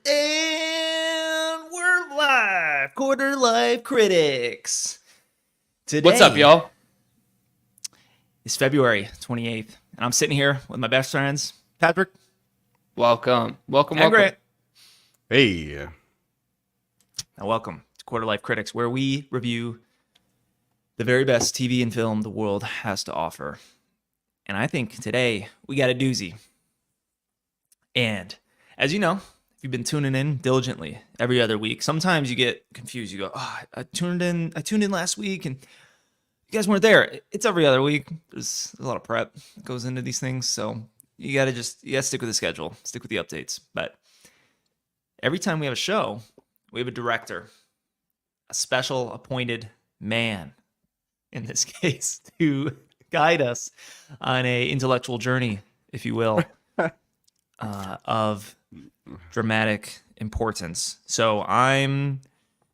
And we're live, Quarter Life Critics. Today What's up, y'all? is February 28th, and I'm sitting here with my best friends, Patrick Welcome. and Grant. Hey. Now, welcome to Quarter Life Critics, where we review the very best TV and film the world has to offer. And I think today we got a doozy. And as you know, if you've been tuning in diligently every other week, sometimes you get confused. You go, "Oh, I tuned in last week and you guys weren't there." It's every other week. There's a lot of prep that goes into these things, so you gotta stick with the schedule, stick with the updates. But every time we have a show, we have a director, a special appointed man, in this case, to guide us on a intellectual journey, if you will, of dramatic importance. So I'm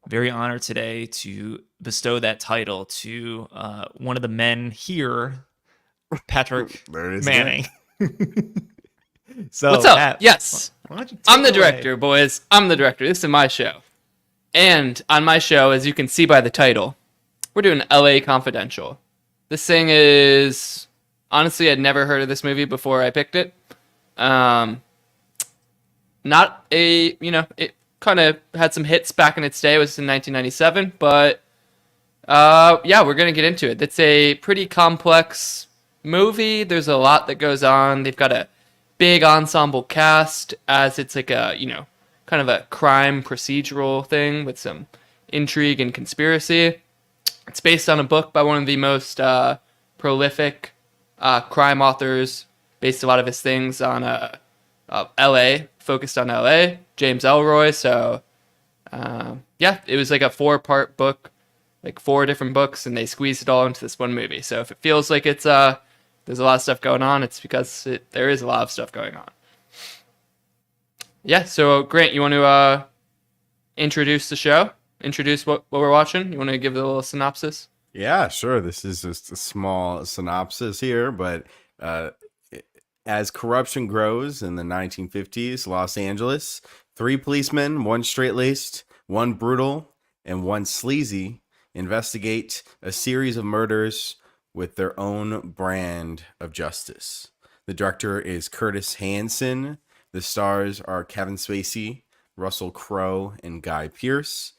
very honored today to bestow that title to one of the men here, Patrick There it is Manning. So, What's up? Pat, Yes. why don't you take I'm the it away? director, boys. I'm the director. This is my show. And on my show, as you can see by the title, we're doing LA Confidential. This thing is... Honestly, I'd never heard of this movie before I picked it. Not a... it kind of had some hits back in its day. It was in 1997. But, yeah, we're going to get into it. It's a pretty complex movie. There's a lot that goes on. They've got a big ensemble cast, as it's like a, kind of a crime procedural thing with some intrigue and conspiracy. It's based on a book by one of the most prolific crime authors. Based a lot of his things on L.A., focused on L.A., James Ellroy. So, yeah, it was like a 4-part book, like 4 different books, and they squeezed it all into this one movie. So if it feels like it's there's a lot of stuff going on, it's because there is a lot of stuff going on. Yeah, so Grant, you want to introduce the show? Introduce what we're watching? You want to give it a little synopsis? Yeah, sure. This is just a small synopsis here, but as corruption grows in the 1950s, Los Angeles, 3 policemen, 1 straight-laced, 1 brutal, and 1 sleazy, investigate a series of murders with their own brand of justice. The director is Curtis Hanson. The stars are Kevin Spacey, Russell Crowe, and Guy Pearce.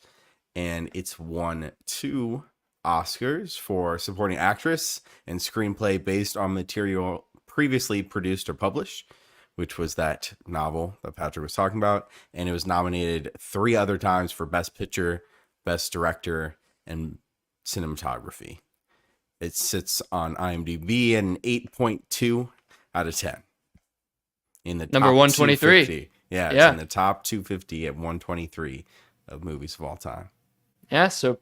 And it's won 2 Oscars for supporting actress and screenplay based on material previously produced or published, which was that novel that Patrick was talking about. And it was nominated 3 other times for Best Picture, Best Director, and Cinematography. It sits on IMDb an 8.2 out of 10. In the Number top 123. 250. Yeah, it's Yeah. in the top 250 at 123 of movies of all time. Yeah, so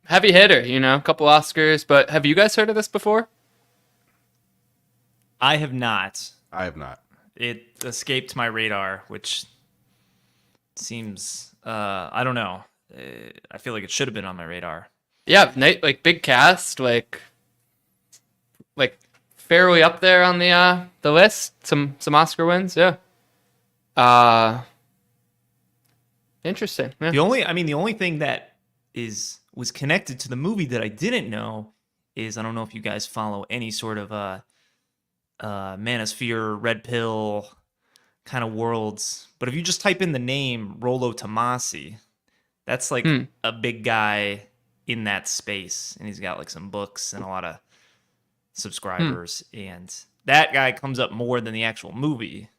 heavy hitter, a couple Oscars. But have you guys heard of this before? I have not. I have not. It escaped my radar, which seems, I don't know. I feel like it should have been on my radar. Yeah, like big cast, like fairly up there on the list. Some Oscar wins, yeah. Interesting. Yeah. The only thing that was connected to the movie that I didn't know is, I don't know if you guys follow any sort of manosphere, red pill kind of worlds, but if you just type in the name Rollo Tomasi, that's like a big guy in that space, and he's got like some books and a lot of subscribers, and that guy comes up more than the actual movie.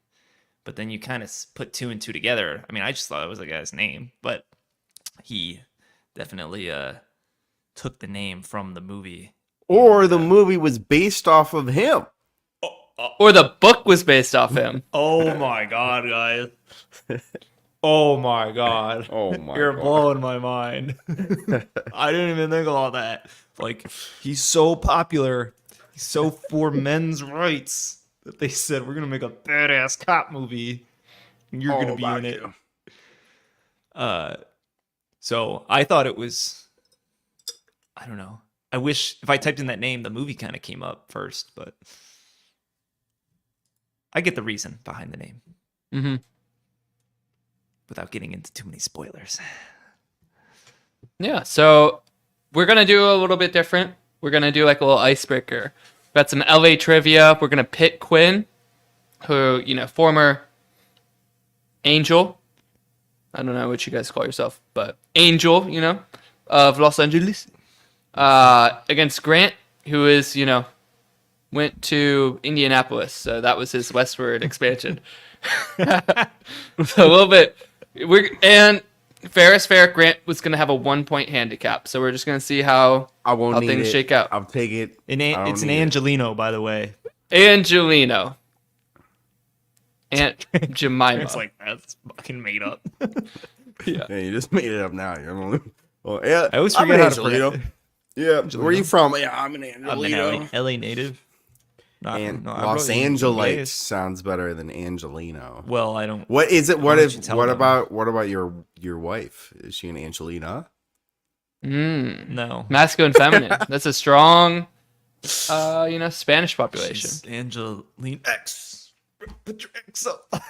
But then you kind of put 2 and 2 together. I mean, I just thought it was the guy's name, but he definitely took the name from the movie. Or the movie was based off of him. Or the book was based off him. Oh my god, guys. Oh my god. Oh my You're God. blowing my mind. I didn't even think of all that. Like, he's so popular. He's so for men's rights that they said, we're going to make a badass cop movie and you're going to be in it. So I thought it was, I don't know. I wish if I typed in that name, the movie kind of came up first, but I get the reason behind the name. Mm-hmm. without getting into too many spoilers. Yeah, so we're going to do a little bit different. We're going to do like a little icebreaker. We've got some LA trivia. We're going to pit Quinn, who, former Angel. I don't know what you guys call yourself, but Angel, of Los Angeles. Against Grant, who is, went to Indianapolis. So that was his westward expansion. So a little bit. And fair is fair. Grant was going to have a 1-point handicap. So we're just going to see how things shake out. I'll take it. It's an Angelino, by the way. Angelino. Aunt Jemima. It's like, that's fucking made up. Yeah. Yeah, you just made it up now. Well, yeah, I always I'm forget an how to pronounce Angelino. Yeah, where are you from? Yeah, I'm an I'm an Angelino. LA native. And I Los wrote Angelite Angeles. sounds better than Angelino. Well, I don't. What is it? Why don't you tell them? What about your wife? Is she an Angelina? No. Masculine, feminine. That's a strong, Spanish population. She's Angeline X. Put your X up. All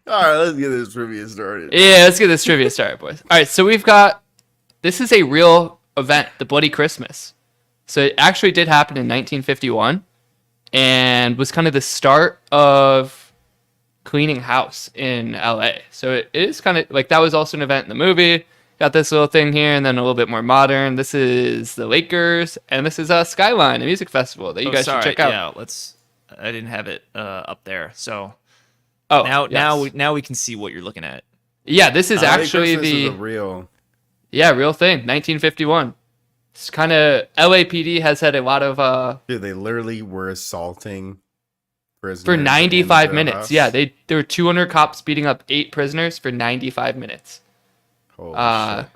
right, let's get this trivia started. Yeah, let's get this trivia started, boys. All right, so this is a real event, the Bloody Christmas. So it actually did happen in 1951 and was kind of the start of cleaning house in LA. So it is kind of like that was also an event in the movie. Got this little thing here and then a little bit more modern. This is the Lakers and this is Skyline, a music festival that you guys should check out. Yeah, I didn't have it up there. So yes. now we can see what you're looking at. Yeah, this is actually Christmas is a real thing, 1951. It's kind of LAPD has had a lot of Dude, they literally were assaulting prisoners for 95 in their minutes. house. Yeah, there were 200 cops beating up 8 prisoners for 95 minutes. Holy shit.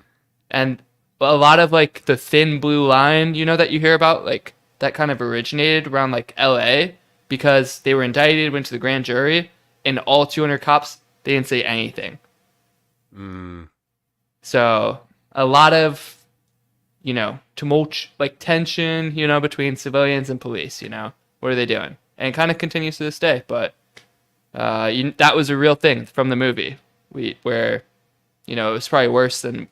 And a lot of like the thin blue line, that you hear about, like that kind of originated around like LA because they were indicted, went to the grand jury, and all 200 cops, they didn't say anything. So a lot of tumult, like tension, between civilians and police, what are they doing? And it kind of continues to this day, but that was a real thing from the movie where, it was probably worse than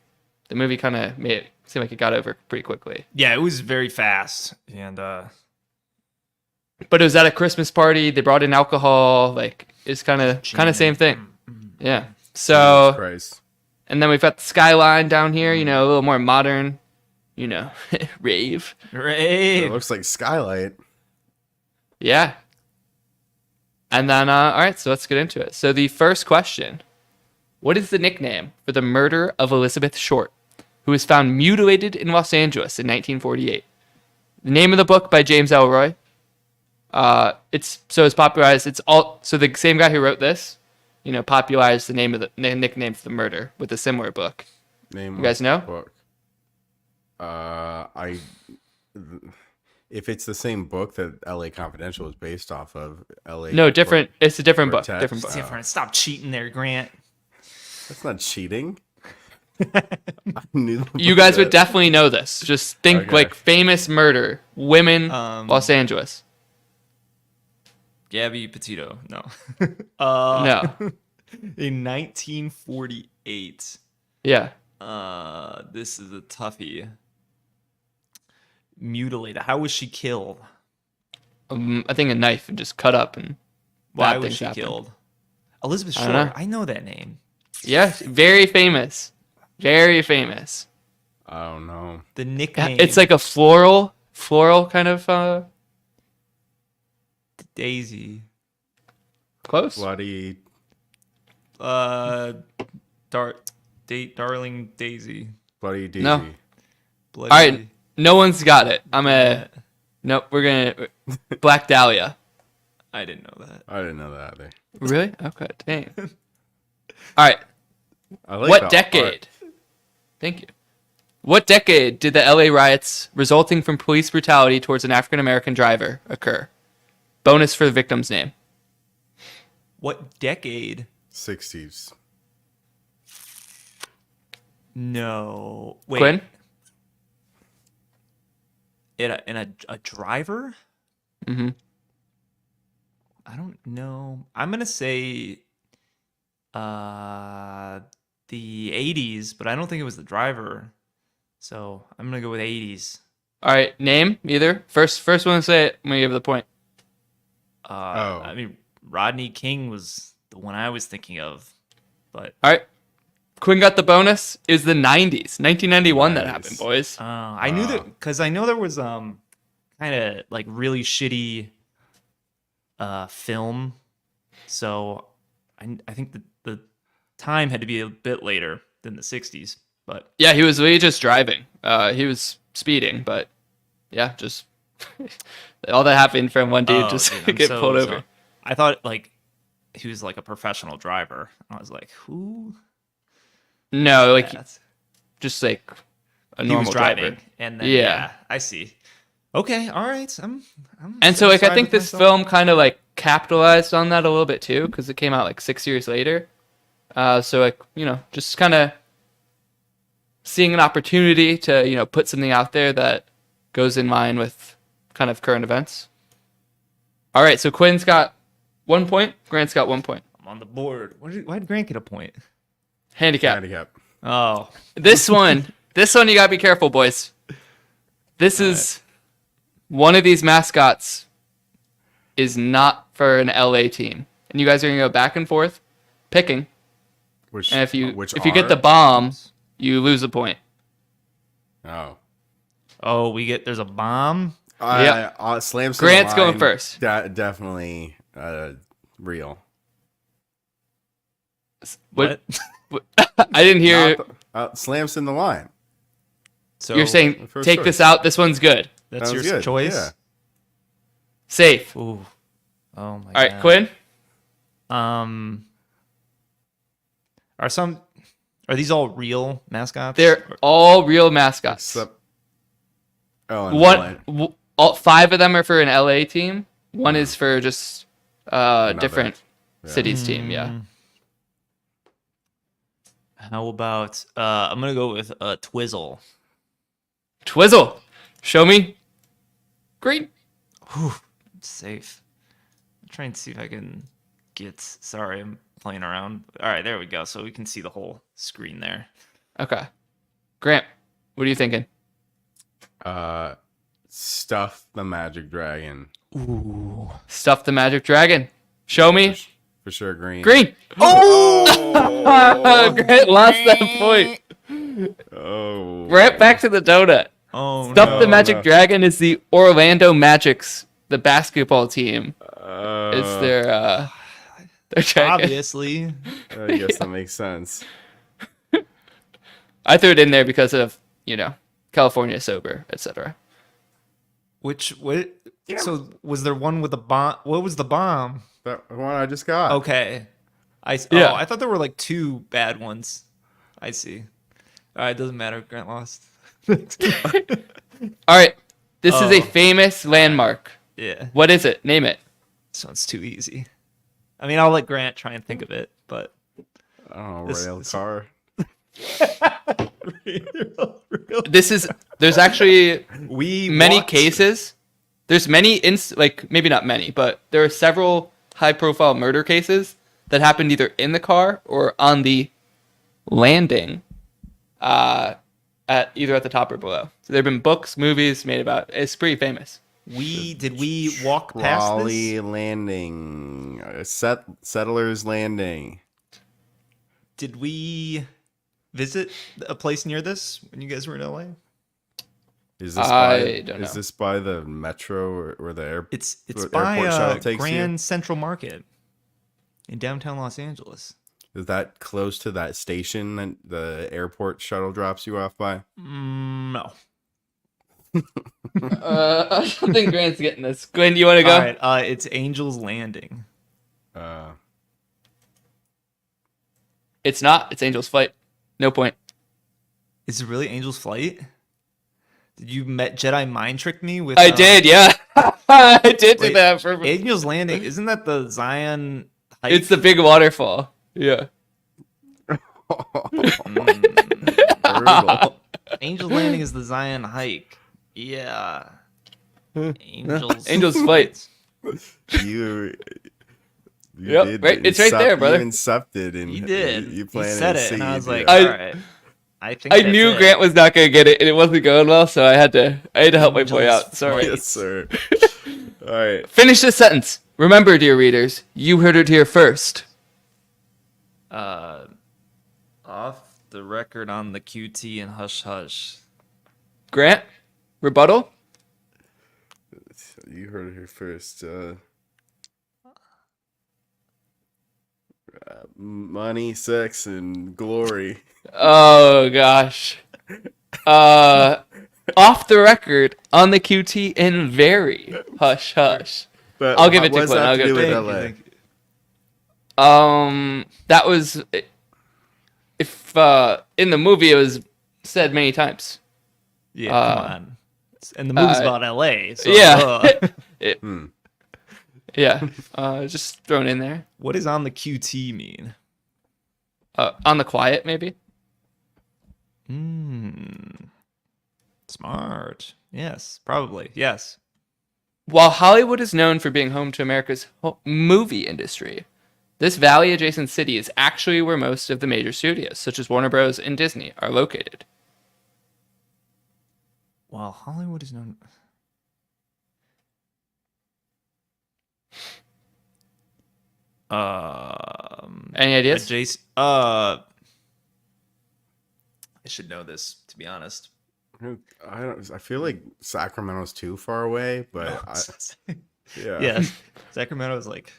the movie kind of made it seem like it got over pretty quickly. Yeah, it was very fast. And but it was at a Christmas party. They brought in alcohol. Like it's kind of same thing. Yeah. Jesus So, Christ. and then we've got the Skyline down here, a little more modern, rave. It looks like Skylight. Yeah. And then, all right, so let's get into it. So the first question, what is the nickname for the murder of Elizabeth Short, who was found mutilated in Los Angeles in 1948? The name of the book by James Elroy. It's popularized. So the same guy who wrote this, popularized the name of the nickname for the murder with a similar book. Name You guys know? book. If it's the same book that L.A. Confidential is based off of, L.A. No, different. It's a different book. text. Different book. it's different. Stop cheating there, Grant. That's not cheating. I knew the You book guys would that- definitely know this. Just think Okay. like famous murder, women, Los Angeles. Gabby Petito. No. No. In 1948. Yeah. This is a toughie. Mutilated. How was she killed? I think a knife and just cut up and Why bad was things she happen. killed? Elizabeth I Short. don't know. I know that name. Yeah, very famous. Very famous. I don't know. The Yeah, nickname. it's like a floral kind of Daisy. close. Bloody. Darling Daisy. Bloody Daisy. No. Bloody. All right, no one's got it. Nope, we're gonna Black Dahlia. I didn't know that. I didn't know that either. Really? Okay, dang. All right, I like what the decade? art. Thank you. What decade did the LA riots resulting from police brutality towards an African American driver occur? Bonus for the victim's name. What decade? 60s. No. Wait. Quinn? In a driver? Mm-hmm. I don't know. I'm gonna say The 80s, but I don't think it was the driver. So I'm gonna go with 80s. All right, name either. First one to say it, I'm gonna give the point. I mean, Rodney King was the one I was thinking of, but All right, Quinn got the bonus. Is the 90s, 1991 that Nice. happened, boys. I knew that because I know there was kind of like really shitty film, so I think the time had to be a bit later than the 60s, but Yeah, he was really just driving. He was speeding, but yeah, just all that happened from one dude just dude, I'm get so pulled over. sorry. I thought like he was like a professional driver. I was like, who? No, like That's- just like a he normal was driving, driver. and then Yeah. yeah, I see. Okay, all right. I'm And so like I satisfied think with this myself. film kind of like capitalized on that a little bit too, because it came out like 6 years later. So like, you know, just kind of seeing an opportunity to, you know, put something out there that goes in line with kind of current events. All right, so Quinn's got 1 point, Grant's got 1 point. I'm on the board. Why did Grant get a point? Handicap. Handicap. Oh, This one you gotta be careful, boys. This is one of these mascots is not for an LA team, and you guys are gonna go back and forth picking. Which And if you which get the are? bomb, you lose a point. there's a bomb. Yeah. Slams. Grant's going first. Definitely real. What? I didn't hear. Slams in the line. So You're saying first take choice. this out. This one's good. that's That your was good, choice. yeah. Safe. Ooh. Oh my All right, God. Quinn. Are these all real mascots? They're all real mascots. Except, and one. All 5 of them are for an LA team. One is for just different cities team. Yeah. How about I'm gonna go with Twizzle. Twizzle. Show me. Green. Whew, safe. I'm trying to see if I can get. Sorry, I'm playing around. All right, there we go. So we can see the whole screen there. Okay. Grant, what are you thinking? Stuff the magic dragon. Ooh. Stuff the magic dragon. Show me. For sure, green. Green. Oh! Grant lost that point. Oh. Right back to the donut. Oh Stuff the Magic no. Dragon is the Orlando Magic's, the basketball team. It's their dragon. Obviously. I guess that makes sense. I threw it in there because of, you know, California sober, etc. What? So was there one with a bomb? What was the bomb? That one I just got. Okay. Yeah. I thought there were like 2 bad ones. I see. All right, doesn't matter. Grant lost. All right. This is a famous landmark. Yeah. What is it? Name it. This one's too easy. I mean, I'll let Grant try and think of it, but I don't know, This- rail this- car. There's actually we many walked- cases. There's many, like maybe not many, but there are several high-profile murder cases that happened either in the car or on the landing, at either at the top or below. So there have been books, movies made about it. It's pretty famous. Did we walk past Raleigh this? Landing. Settlers Landing. Did we visit a place near this when you guys were in LA? Is this I don't know. Is this by the metro or the airport? It's The by airport shuttle takes Grand you? Central Market in downtown Los Angeles. Is that close to that station that the airport shuttle drops you off by? No. I don't think Grant's getting this. Glenn, you want to go? All right. It's Angel's Landing. It's not. It's Angel's Flight. No point. Is it really Angel's Flight? Did you Jedi mind trick me with? I did, yeah. I did do Wait, that. For, Angel's Landing. Isn't that the Zion? Hike? it's the big waterfall. Yeah. Brutal. Angel's Landing is the Zion hike. Yeah. Angel's Angel's Flight. You Yep, right. It's right there, brother. You incepted, and He did. You He planted said a it, and I seed, was like, yeah. all right. I think I that's knew it. Grant was not gonna get it, and it wasn't going well, so I had to help my boy Angel's out. Sorry. Yes, sir. All right. Finish this sentence. Remember, dear readers, you heard it here first. Off the record on the QT and hush hush. Grant, rebuttal. You heard it here first. Money, sex, and glory. Oh gosh. Off the record on the QT and very hush hush. But I'll give it to what does Quinn. that I'll have to give do it with to LA? That was if in the movie it was said many times. Yeah, come on. And the movie's about LA. So, Yeah. Hmm. Yeah. Just thrown in there. What does on the QT mean? On the quiet, maybe. Smart. Yes, probably. Yes. While Hollywood is known for being home to America's movie industry, this valley-adjacent city is actually where most of the major studios, such as Warner Bros. And Disney, are located. While Hollywood is known. Any ideas? I should know this, to be honest. I feel like Sacramento's too far away, but yeah. Yeah. Sacramento is like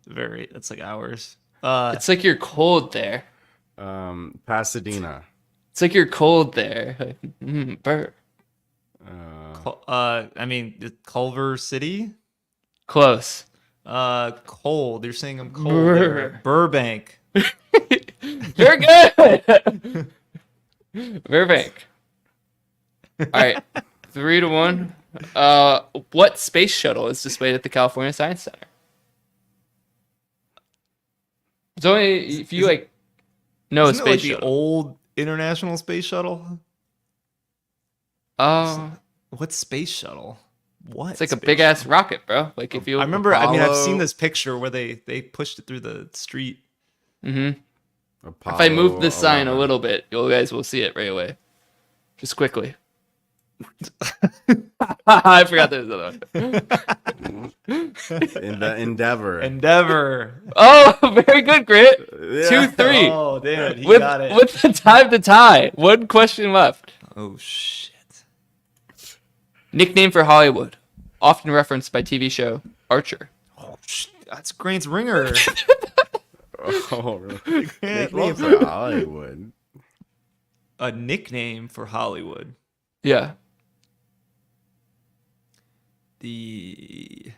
it's like hours. It's like you're cold there. Pasadena. It's like you're cold there. Burr. I mean, Culver City? Close. Cold. You're saying I'm cold. Brr. Burbank. You're good. Burbank. All right, 3-1. What space shuttle is displayed at the California Science Center? It's only if you know a Isn't it space like the shuttle. old International Space Shuttle? Oh, What's space shuttle? What? it's like a space big ass shuttle? rocket, bro. Like if you I remember. I mean, I've Apollo. seen this picture where they pushed it through the street. If I move the sign a 11. little bit, you guys will see it right away. Just quickly. I forgot there was another one. In the Endeavor. Endeavor. Oh, very good, Grant. Yeah. 2-3. Oh, damn it. He with, got it. with the time to tie. One question left. Oh, shit. Nickname for Hollywood. Often referenced by TV show Archer. Oh, that's Grant's ringer. Oh, really? Grant Nickname loves for Hollywood. a nickname for Hollywood. Yeah. The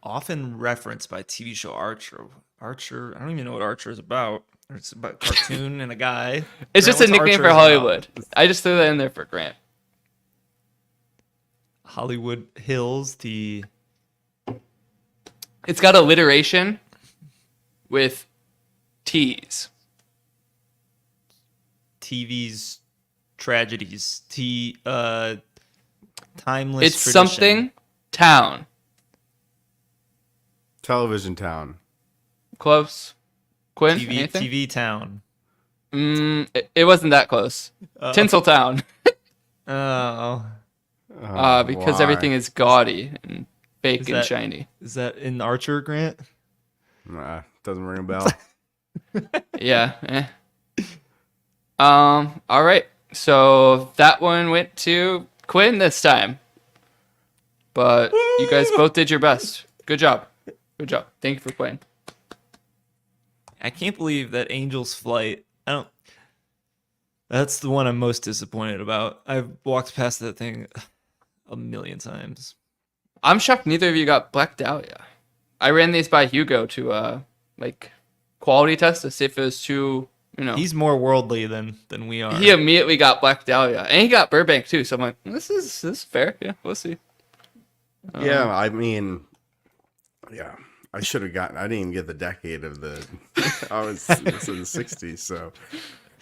often referenced by TV show Archer. Archer, I don't even know what Archer is about. It's about a cartoon and a guy. It's Grant, just a what's nickname Archer for about? Hollywood. I just threw that in there for Grant. Hollywood Hills, It's got alliteration with T's. TV's tragedies, timeless It's tradition. something town. Television Town. Close. Quinn, TV, anything? TV town. It wasn't that close. Tinseltown. Oh. Because Why? everything is gaudy and fake Is and that- shiny. Is that in Archer, Grant? Nah, doesn't ring a bell. Yeah. All right. So that one went to Quinn this time. But you guys both did your best. Good job. Good job. Thank you for playing. I can't believe that Angel's Flight. That's the one I'm most disappointed about. I've walked past that thing a million times. I'm shocked neither of you got Black Dahlia. I ran these by Hugo to quality test to see if it was too, He's more worldly than we are. He immediately got Black Dahlia. And he got Burbank too. So I'm like, this is fair. Yeah, we'll see. Yeah, I mean, yeah, I should have gotten. I didn't even get the decade of the. I was in the '60s, so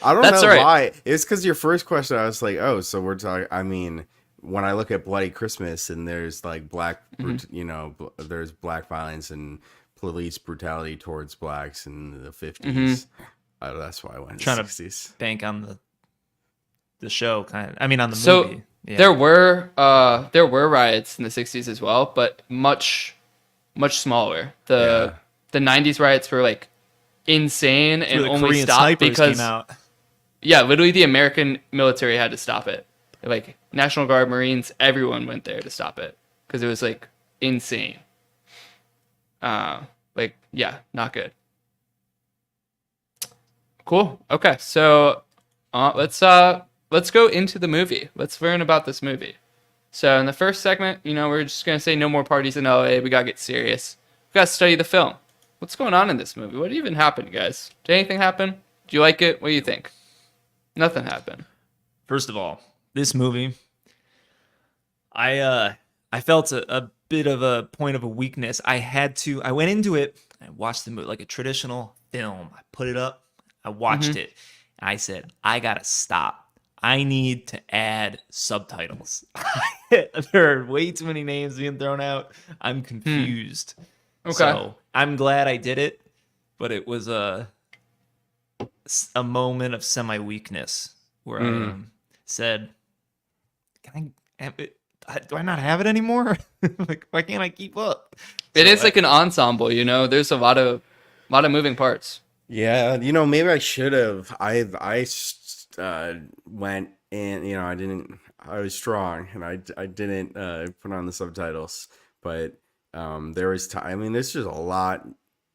I don't That's know all right. why. It's because your first question, I was like, oh, so we're talking. I mean, when I look at Bloody Christmas and there's like there's black violence and police brutality towards blacks in the 50s. That's why I went Trying to to 60s. bank on the show, kind of. I mean, on the So movie. Yeah. there were riots in the 60s as well, but much smaller. The 90s riots were like insane Where and the only Korean stopped snipers because came out. yeah, literally the American military had to stop it. Like National Guard, Marines, everyone went there to stop it because it was like insane. Like yeah, not good. Cool. Okay, so let's go into the movie. Let's learn about this movie. So in the first segment, we're just gonna say no more parties in LA. We gotta get serious. We gotta study the film. What's going on in this movie? What even happened, guys? Did anything happen? Do you like it? What do you think? Nothing happened. First of all, this movie, I felt a bit of a point of a weakness. I went into it, I watched the movie like a traditional film. I put it up, I watched it, and I said, I gotta stop. I need to add subtitles. There are way too many names being thrown out. I'm confused. Okay. So I'm glad I did it, but it was a moment of semi-weakness where I said, "Can I have it? Do I not have it anymore? Like, why can't I keep up?" It is like an ensemble, There's a lot of moving parts. Yeah, maybe I should have. I went and I was strong and I didn't put on the subtitles, but there was time. I mean, there's just a lot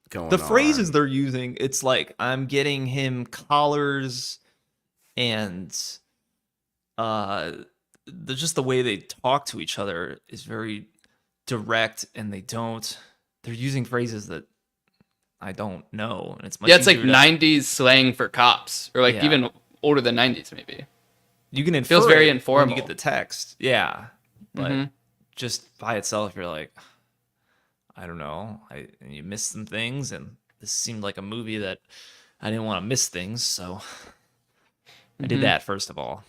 going on. The phrases they're using, it's like I'm getting him collars and just the way they talk to each other is very direct, and they're using phrases that I don't know, and it's much It's like easier to- 90s slang for cops, or like Yeah. even older than 90s maybe. You can infer feels very it when informal. you get the text, yeah, but just by itself, you're like, I don't know, and you miss some things, and this seemed like a movie that I didn't want to miss things, so I did that first of all.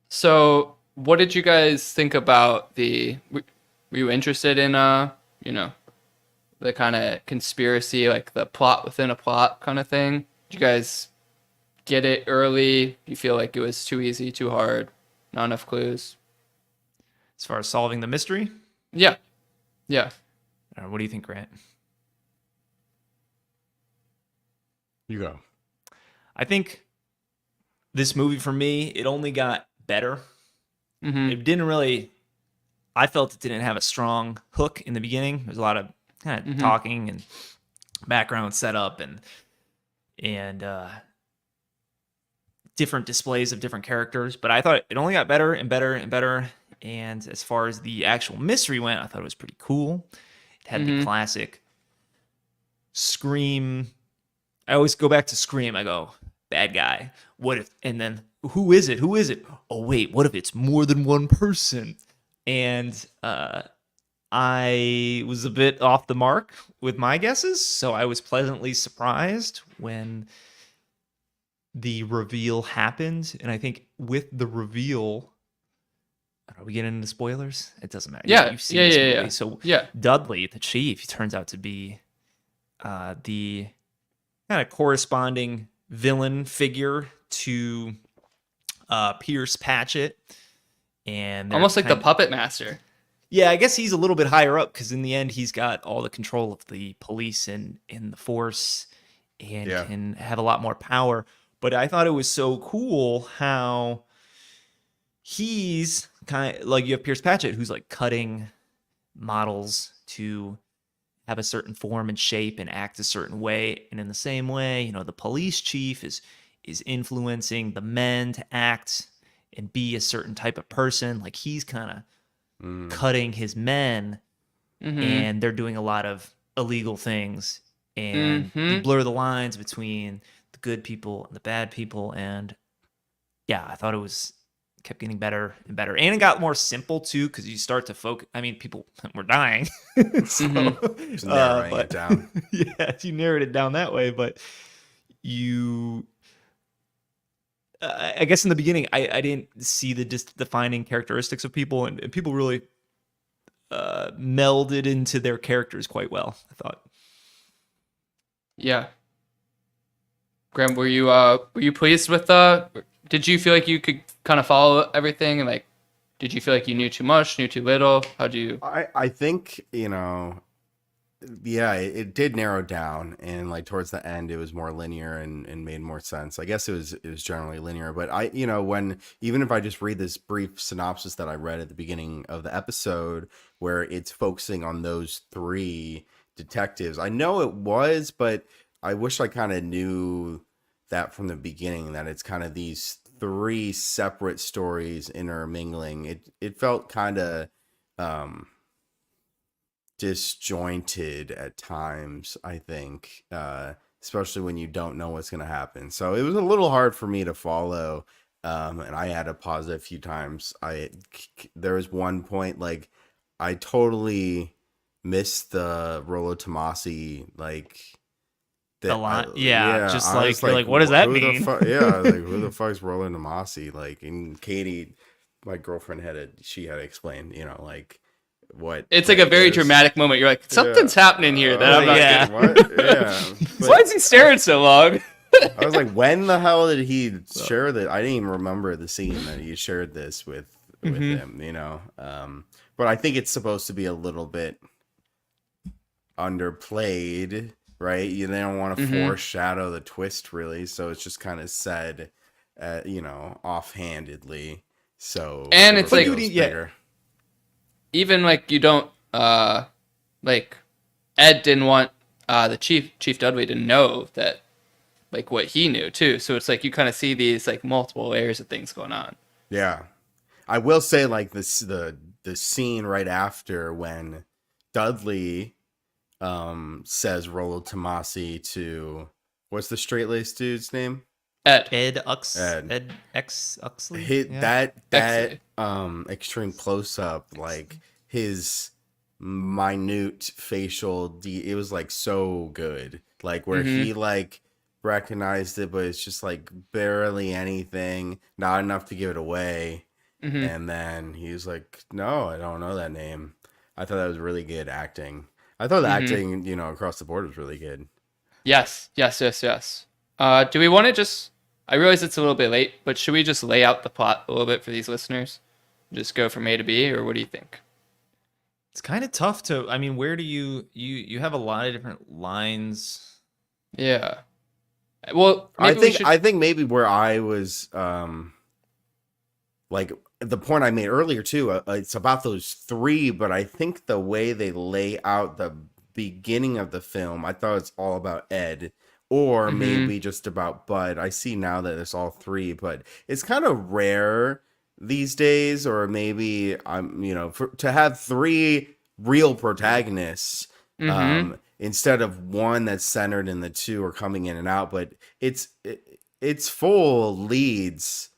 So, what did you guys think about were you interested in the kind of conspiracy, like the plot within a plot kind of thing? Did you guys get it early? Do you feel like it was too easy, too hard, not enough clues? As far as solving the mystery, Yeah. what do you think, Grant? You go. I think this movie for me, it only got better. It didn't really. I felt it didn't have a strong hook in the beginning. There's a lot of kind of talking and background setup and different displays of different characters. But I thought it only got better and better and better. And as far as the actual mystery went, I thought it was pretty cool. It had the classic Scream. I always go back to Scream. I go, bad guy. What if? And then who is it? Who is it? Oh wait, what if it's more than one person? And I was a bit off the mark with my guesses, so I was pleasantly surprised when the reveal happened. And I think with the reveal, are we getting into spoilers? It doesn't matter. Yeah, You've seen this movie. yeah. So Yeah. Dudley, the chief, he turns out to be the kind of corresponding villain figure to Pearce Patchett, and Almost like the puppet master. Yeah, I guess he's a little bit higher up because in the end he's got all the control of the police and in the force and can have a lot more power. But I thought it was so cool how he's kind of like, you have Pearce Patchett who's like cutting models to have a certain form and shape and act a certain way, and in the same way, the police chief is influencing the men to act and be a certain type of person. Like he's kind of cutting his men, and they're doing a lot of illegal things, and you blur the lines between the good people and the bad people. And yeah, I thought it kept getting better and better, and it got more simple too because you start to focus. I mean, people were dying, so Just narrowing it down. Yeah, you narrowed it down that way, but you I guess in the beginning, I didn't see the defining characteristics of people, and people really melded into their characters quite well, I thought. Yeah. Graham, were you pleased with did you feel like you could kind of follow everything, and like did you feel like you knew too much, knew too little? How do you I think, yeah, it did narrow down, and like towards the end it was more linear and made more sense. I guess it was generally linear, but when even if I just read this brief synopsis that I read at the beginning of the episode where it's focusing on those three detectives, I know it was, but I wish I kind of knew that from the beginning, that it's kind of these three separate stories intermingling. It felt kind of disjointed at times, I think, especially when you don't know what's going to happen. So it was a little hard for me to follow, and I had to pause it a few times. There was one point, like, I totally missed the Rollo Tomasi, like, The line, just I like was you're like, what does that who the mean? yeah, like, who the fuck's Rollo Tomasi? Like, and Katie, my girlfriend, she had to explain, like, what it's like a very is. dramatic moment. You're like, something's happening here that I'm not yeah. What? Yeah. Why is he staring so long? I was like, when the hell did he share that? I didn't even remember the scene that he shared this with him, but I think it's supposed to be a little bit underplayed, right? They don't want to foreshadow the twist, really, so it's just kind of said, offhandedly. So, and it's like, bigger. Even like you don't like Ed didn't want the Chief Dudley to know that, like, what he knew too. So it's like you kind of see these like multiple layers of things going on. Yeah, I will say, like, this the scene right after when Dudley says Rollo Tomasi to, what's the straight-laced dude's name? Ed X Uxley. That Exley. Extreme close-up, like his minute facial it was like so good, like where he like recognized it, but it's just like barely anything, not enough to give it away. And then he was like, no, I don't know that name. I thought that was really good acting. I thought the acting, across the board was really good. Yes. Do we want to just, I realize it's a little bit late, but should we just lay out the plot a little bit for these listeners? Just go from A to B, or what do you think? It's kind of tough to, I mean, where do you have a lot of different lines. Yeah. Well, I think maybe where I was, like the point I made earlier too, it's about those three, but I think the way they lay out the beginning of the film, I thought it's all about Ed, or maybe just about Bud. I see now that it's all three, but it's kind of rare these days, or maybe to have three real protagonists instead of one that's centered in the two or coming in and out, but it's full leads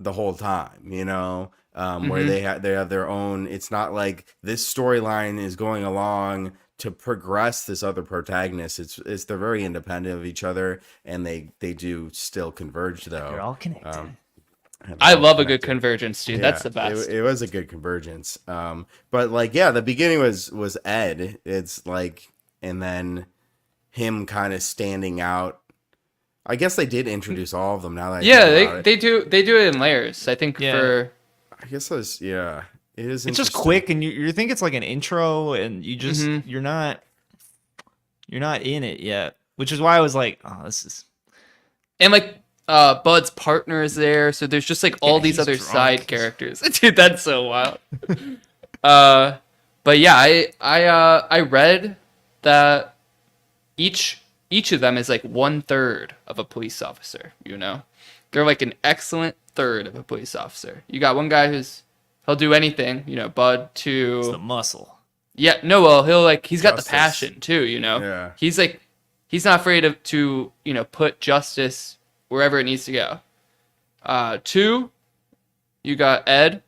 the whole time, where they have their own. It's not like this storyline is going along to progress this other protagonist. It's they're very independent of each other, and they do still converge, though. They're all connected. I love a good convergence, dude. That's the best. It was a good convergence. But like, yeah, the beginning was Ed. It's like, and then him kind of standing out. I guess they did introduce all of them now that they do it in layers. I think for. I guess that's it is. It's just quick, and you think it's like an intro, and you just you're not in it yet, which is why I was like, oh, this is. And like Bud's partner is there, so there's just like all these other side characters. Dude, that's so wild. But yeah, I read that each of them is like 1/3 of a police officer, They're like an excellent third of a police officer. You got one guy he'll do anything, Bud to... It's the muscle. Yeah, no, well, he's got the passion too, Yeah. He's like, he's not afraid to put justice wherever it needs to go. 2, you got Ed.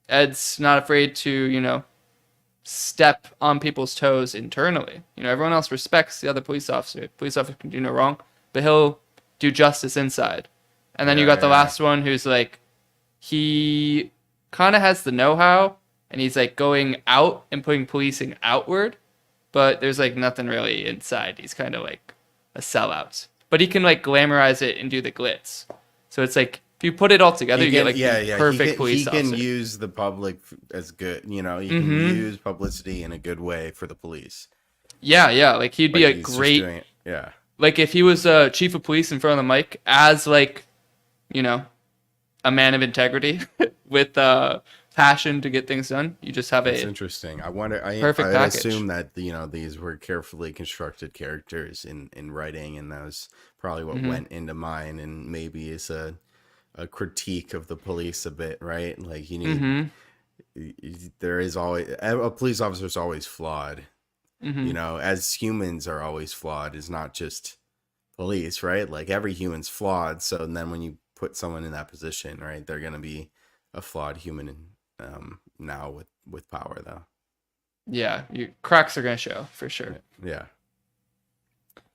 Ed's not afraid to, step on people's toes internally. Everyone else respects the other police officer. Police officer can do no wrong, but he'll do justice inside. And then you got the last one who's like, he kind of has the know-how, and he's like going out and putting policing outward, but there's like nothing really inside. He's kind of like a sellout, but he can like glamorize it and do the glitz. So it's like, if you put it all together, you get like the perfect police officer. He can use the public as good, you know, he can use publicity in a good way for the police. Yeah. Like he'd be a great, like if he was a chief of police in front of the mic as like, you know, a man of integrity with passion to get things done. You just have That's interesting. I wonder. I assume that these were carefully constructed characters in writing, and that was probably what went into mine. And maybe it's a critique of the police a bit, right? Like you need. There is always a police officer is always flawed. You know, as humans are always flawed. It's not just police, right? Like every human's flawed. So and then when you put someone in that position, right, they're gonna be a flawed human. Now with power though. Yeah, cracks are gonna show for sure. Yeah.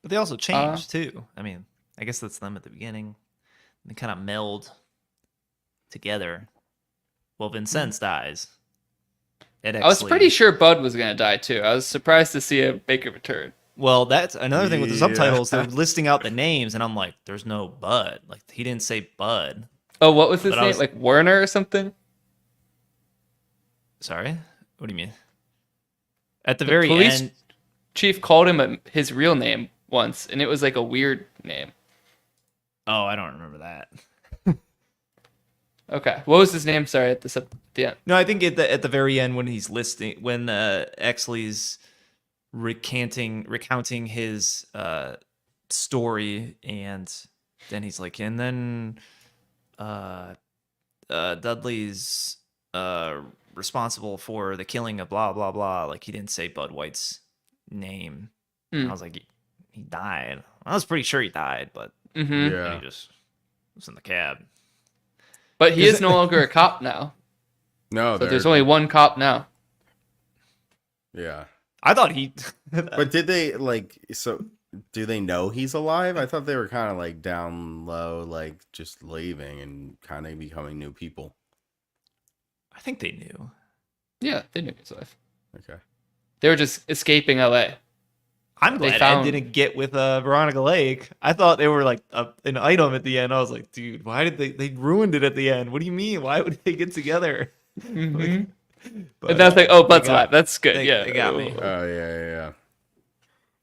But they also change too. I mean, I guess that's them at the beginning. They kind of meld together. Well, Vincennes dies. I was pretty sure Bud was gonna die too. I was surprised to see him make a return. Well, that's another thing with the subtitles. They're listing out the names, and I'm like, "There's no Bud. Like he didn't say Bud." Oh, what was his name? Like Werner or something? Sorry, what do you mean? At the very police end, chief called him his real name once, and it was like a weird name. Oh, I don't remember that. Okay, what was his name? Sorry, at the end. No, I think at the very end when he's listing, when Exley's recounting his story, and then he's like, and then Dudley's responsible for the killing of blah blah blah. Like he didn't say Bud White's name. I was like, he died. I was pretty sure he died, but he just was in the cab. But he is no longer a cop now. No, so there's only one cop now. Yeah, I thought he. But did they like? So do they know he's alive? I thought they were kind of like down low, like just leaving and kind of becoming new people. I think they knew. Yeah, they knew he was alive. Okay. They were just escaping LA. I'm glad Ed didn't get with Veronica Lake. I thought they were like an item at the end. I was like, dude, why did they ruined it at the end? What do you mean? Why would they get together? And that's like, oh, Bud's alive. That's good. They got me. Oh yeah.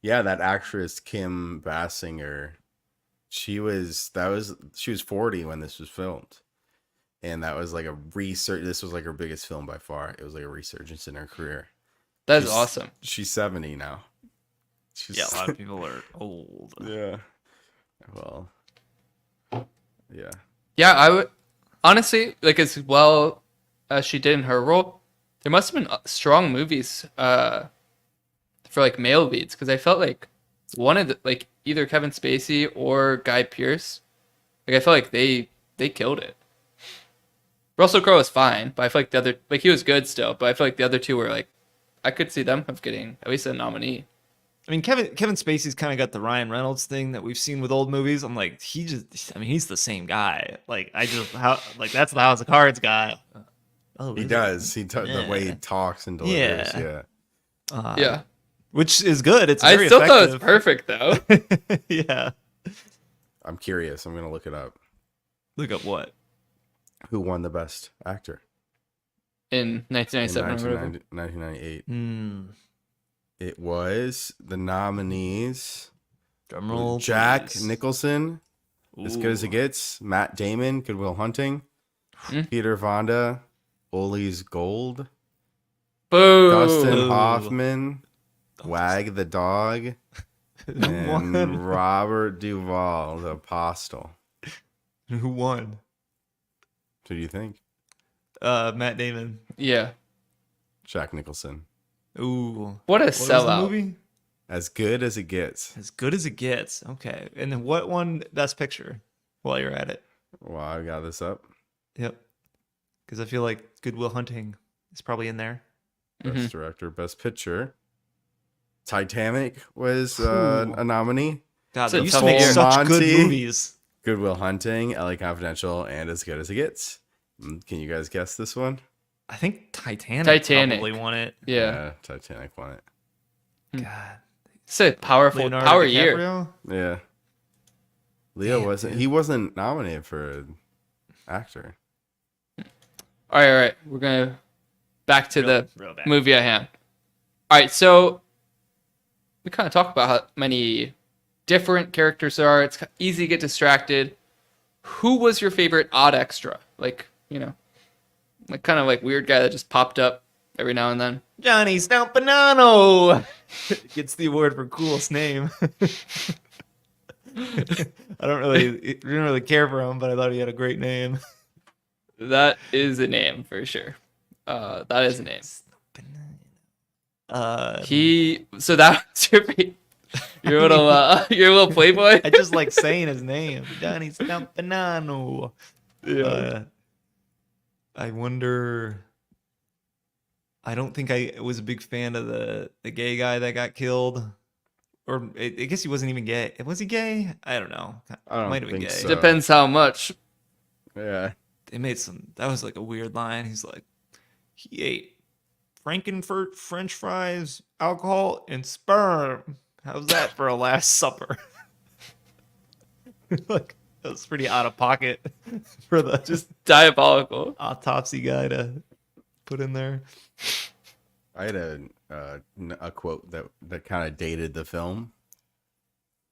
Yeah, that actress Kim Basinger, she was 40 when this was filmed. And that was like this was like her biggest film by far. It was like a resurgence in her career. That's awesome. She's 70 now. Yeah, a lot of people are old. Yeah. Well. Yeah. Yeah, I would honestly, like as well as she did in her role, there must have been strong movies for like male leads, because I felt like one of the like either Kevin Spacey or Guy Pearce, like I felt like they killed it. Russell Crowe was fine, but I feel like the other, like he was good still, but I feel like the other two were like, I could see them of getting at least a nominee. I mean, Kevin Spacey's kind of got the Ryan Reynolds thing that we've seen with old movies. I'm like, he's the same guy. Like that's the House of Cards guy. Oh, he does. The way he talks and delivers. Yeah. Which is good. It's very I still thought it was effective. perfect though. Yeah. I'm curious. I'm gonna look it up. Look up what? Who won the best actor? In 1997 1998. It was the nominees. Drumroll, Jack please. Nicholson, As Good as It Gets. Matt Damon, Good Will Hunting. Peter Fonda, Ollie's Gold. Boo. Dustin Hoffman, Wag the Dog. And Robert Duvall, The Apostle. Who won? Who do you think? Matt Damon. Yeah. Jack Nicholson. Ooh. What a sellout. Movie? As Good as It Gets. As Good as It Gets. Okay. And then what won Best Picture while you're at it? Well, I got this up. Yep. Because I feel like Good Will Hunting is probably in there. Best Director, Best Picture. Titanic was a nominee. God, So they used to make such good movies. Good Will Hunting, LA Confidential, and As Good as It Gets. Can you guys guess this one? I think Titanic Titanic. probably won it. Yeah. Titanic won it. God. It's a powerful Leonardo power year. DiCaprio? Yeah. Leo Damn, wasn't. dude. He wasn't nominated for actor. All right. We're gonna back to the Real bad. movie at hand. All right, so we kind of talk about how many different characters there are. It's easy to get distracted. Who was your favorite odd extra? Like, like kind of like weird guy that just popped up every now and then. Johnny Stampanano gets the award for coolest name. I didn't really care for him, but I thought he had a great name. That is a name for sure. That is a name. So that was your little playboy. I just like saying his name, Johnny Stampanano. Yeah. I wonder. I don't think I was a big fan of the gay guy that got killed, or I guess he wasn't even gay. Was he gay? I don't know. I don't Might have been think gay. so. Depends how much. Yeah. They made some. That was like a weird line. He's like, he ate Frankenfurt French fries, alcohol, and sperm. How's that for a Last Supper? Like, that was pretty out of pocket for the Just diabolical. autopsy guy to put in there. I had a quote that kind of dated the film.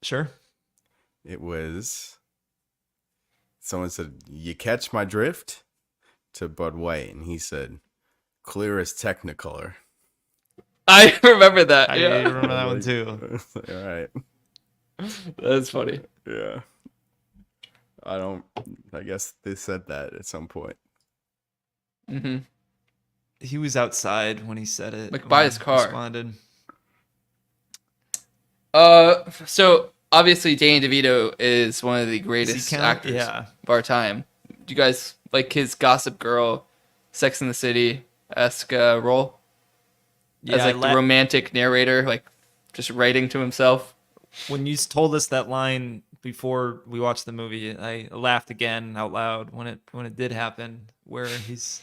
Sure. It was, someone said, "You catch my drift?" to Bud White, and he said, "Clear as Technicolor." I remember that. I Yeah. remember that one too. All right. That's funny. Yeah. I guess they said that at some point. Mm-hmm. He was outside when he said it. Like, when by he his car. Responded. So obviously Danny DeVito is one of the greatest count? actors Yeah. of our time. Do you guys like his Gossip Girl, Sex and the City-esque role? Yeah, As like the romantic narrator, like just writing to himself. when you told us that line before we watched the movie, I laughed again out loud when it did happen, where it's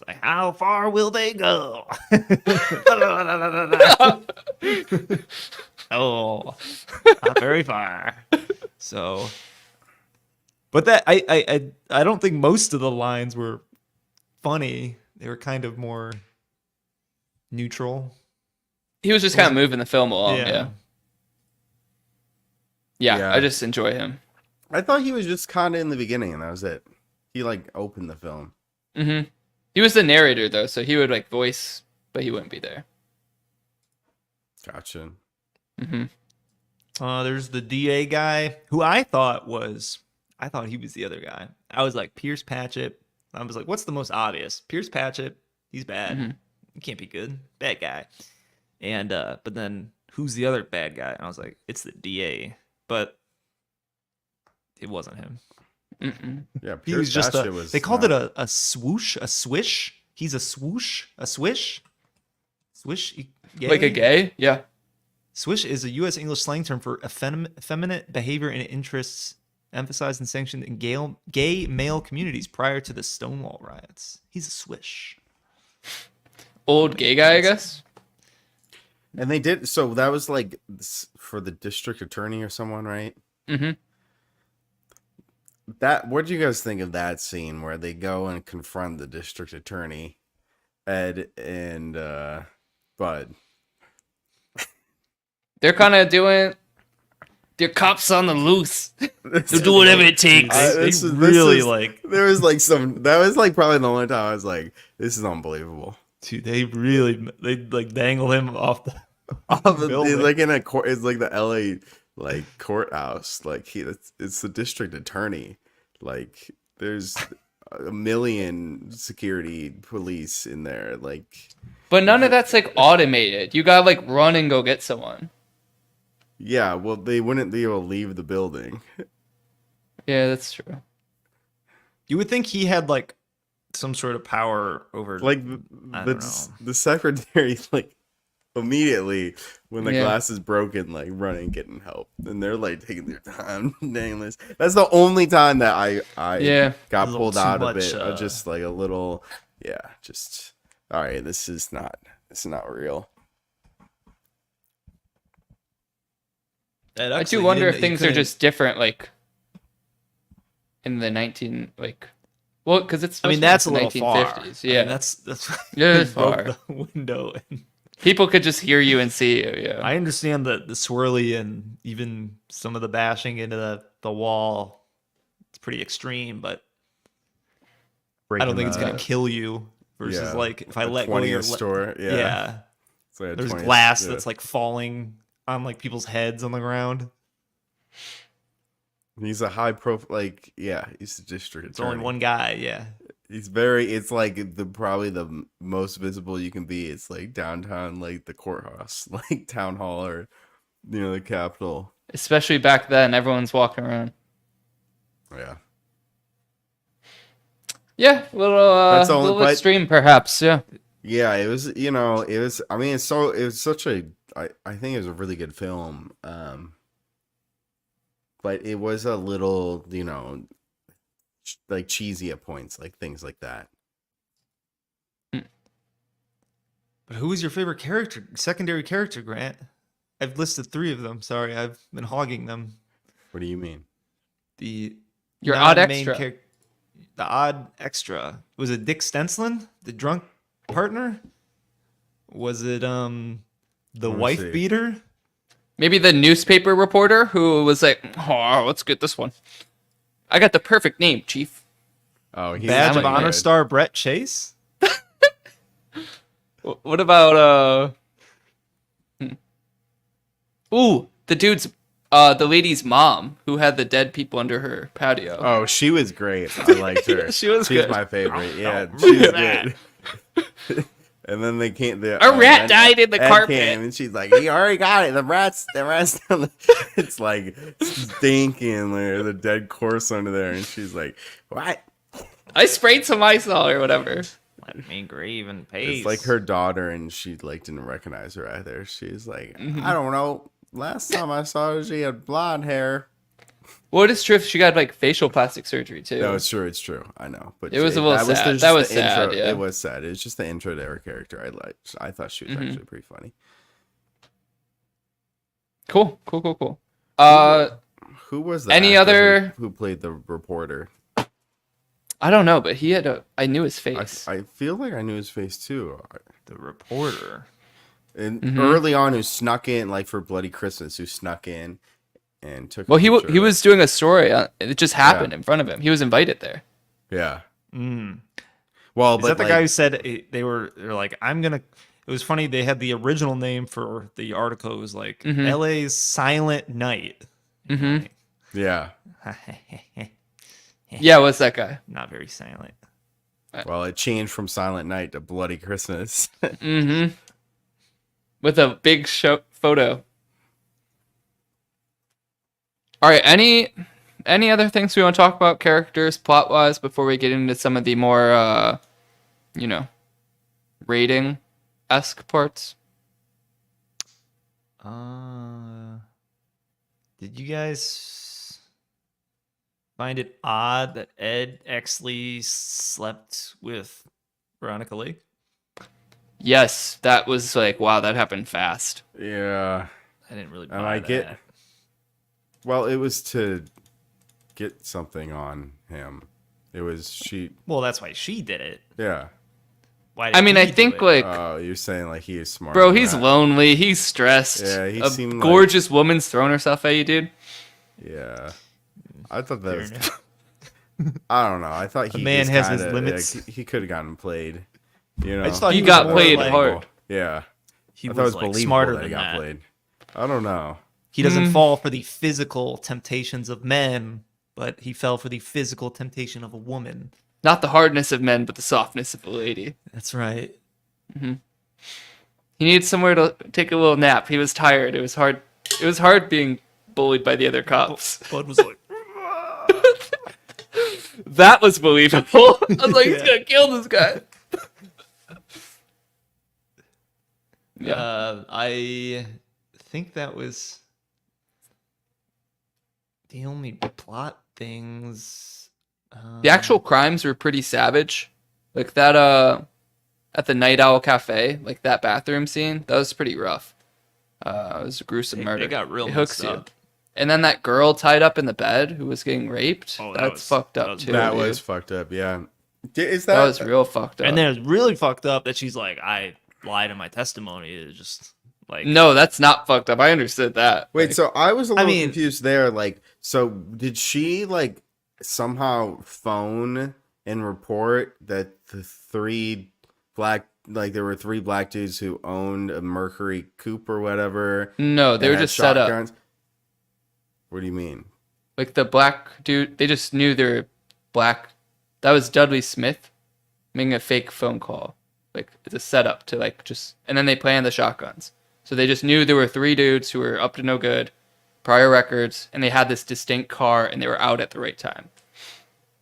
like, how far will they go? Oh, not very far. So, but that I don't think most of the lines were funny. They were kind of more neutral. He was just kind of moving the film along. Yeah. Yeah. I just enjoy him. I thought he was just kind of in the beginning, and that was it. He like opened the film. Mm-hmm. He was the narrator though, so he would like voice, but he wouldn't be there. Gotcha. Mm-hmm. There's the DA guy who I thought he was the other guy. I was like, Pierce Patchett. I was like, what's the most obvious? Pierce Patchett. He's bad. Mm-hmm. He can't be good. Bad guy. And but then who's the other bad guy? And I was like, it's the DA. But it wasn't him. Mm-mm. Yeah, He was just Patchett was they called not- it a swoosh, a swish. He's a swoosh, a swish. Swish, gay? Like a gay? Yeah. Swish is a U.S. English slang term for effeminate behavior and interests emphasized and sanctioned in gay male communities prior to the Stonewall riots. He's a swish. Old gay guy, I guess. And they did, so that was like for the district attorney or someone, right? Mm-hmm. What do you guys think of that scene where they go and confront the district attorney, Ed and Bud? They're kind of doing. They're cops on the loose. They'll do whatever it takes. Like There was like that was like probably the only time I was like, this is unbelievable. dude, they like dangle him off the It's like in a court, it's like the LA like courthouse. Like it's the district attorney. Like there's a million security police in there. Like, But none of that's like automated. You gotta like run and go get someone. yeah, well, they wouldn't be able to leave the building. Yeah, that's true. You would think he had like some sort of power over Like I don't know. the secretary like immediately when the Yeah. glass is broken, like running, getting help, and they're like taking their time. Nameless. That's the only time that I Yeah. got A little pulled too out of much, it. Just like a little, yeah. Just all right. This is not real. I do wonder if things are just different, like in the because it's. I mean, supposed that's to a be little the far. 1950s. I Yeah, mean, that's Yeah, they broke far. the window. And people could just hear you and see you. Yeah, I understand the swirly and even some of the bashing into the wall. It's pretty extreme, but I don't think it's gonna kill you. Versus like if I let go of your store. yeah. It's like a There's 20th glass yeah. that's like falling on like people's heads on the ground. He's a high profile, like he's a district It's attorney. only one guy, yeah. He's very. It's like probably the most visible you can be. It's like downtown, like the courthouse, like town hall, or the Capitol. especially back then, everyone's walking around. Yeah. Yeah, a That's little, all, little but- extreme, perhaps. Yeah. Yeah, it was. It was. I mean, it was such a. I think it was a really good film. But it was a little, like cheesy at points, like things like that. But who was your favorite secondary character, Grant? I've listed 3 of them. Sorry, I've been hogging them. What do you mean? Your odd non-main extra. The odd extra. Was it Dick Stenslin, the drunk partner? Was it the me wife see. beater? Maybe the newspaper reporter who was like, "Oh, let's get this one. I got the perfect name, Chief." Oh, he's Badge of really Honor good. star Brett Chase? What about Ooh, the lady's mom who had the dead people under her patio. Oh, she was great. I liked her. She was She's good. my favorite. Yeah, Oh, she's man. good. And then they can't. A rat died in the carpet. Came, and she's like, "You already got it. The rats down the." It's like stinking. There's a dead corpse under there, and she's like, "What?" I sprayed some Lysol or whatever. Let me grieve in peace. It's like her daughter, and she like didn't recognize her either. She's like, "I don't know. Last time I saw her, she had blonde hair." Well, it is true. She got like facial plastic surgery too. No, it's true. It's true. I know, but It was a little sad. just That was the sad, intro. yeah. It was sad. It was just the intro to her character. I thought she was actually pretty funny. Cool. Who was that? Any other- who played the reporter? I don't know, but I knew his face. I feel like I knew his face too. the reporter. And Mm-hmm. early on, who snuck in like for Bloody Christmas? Who snuck in and took? Well, a he picture. was doing a story. It just happened in front of him. He was invited there. Yeah. Mm. Well, Is but that the like, guy who said they're like, I'm gonna? It was funny. They had the original name for the article. It was like L.A.'s Silent Night. Mm-hmm. Yeah. Yeah, what's that guy? Not very silent. Well, it changed from Silent Night to Bloody Christmas. Mm-hmm. With a big photo. All right. Any other things we want to talk about, characters, plot wise, before we get into some of the more, rating-esque parts? Did you guys find it odd that Ed Exley slept with Veronica Lake? Yes, that was like, wow, that happened fast. Yeah. I didn't really buy And I that. get. Well, it was to get something on him. It was she. Well, that's why she did it. Yeah. Why did I mean, he I do think it? like, Oh, you're saying like he is smart. bro, than he's that. lonely, he's stressed. Yeah, he a seemed like- gorgeous woman's throwing herself at you, dude. Yeah. I thought that Fair was. enough. I don't know. I thought he. A man just has his kinda, limits. like, he could have gotten played. You know. I just thought He was got more played like- hard. Yeah. He I thought it was was like believable smarter that he than got that. played. I don't know. He doesn't fall for the physical temptations of men, but he fell for the physical temptation of a woman. Not the hardness of men, but the softness of a lady. That's right. He needed somewhere to take a little nap. He was tired. It was hard. It was hard being bullied by the other cops. Bud was like, That was believable. I was like, he's gonna kill this guy. Yeah. I think that was the only plot things. The actual crimes were pretty savage. Like that at the Night Owl Cafe, like that bathroom scene, that was pretty rough. It was a gruesome murder. They got real It hooks messed you. up. And then that girl tied up in the bed who was getting raped. Oh, That's fucked up too. That dude. was fucked up. Yeah. Is That was real fucked up. And then it's really fucked up that she's like, I lied in my testimony. It's just like, No, that's not fucked up. I understood that. Wait, Like, so I was a little mean- confused there. Like, so did she like somehow phone and report that the three black, like there were three black dudes who owned a Mercury coupe or whatever? no, they and were had just set up. shotguns? What do you mean? Like the black dude, they just knew they were black. That was Dudley Smith making a fake phone call. Like it's a setup to like just, and then they planned the shotguns. So they just knew there were three dudes who were up to no good, prior records, and they had this distinct car and they were out at the right time.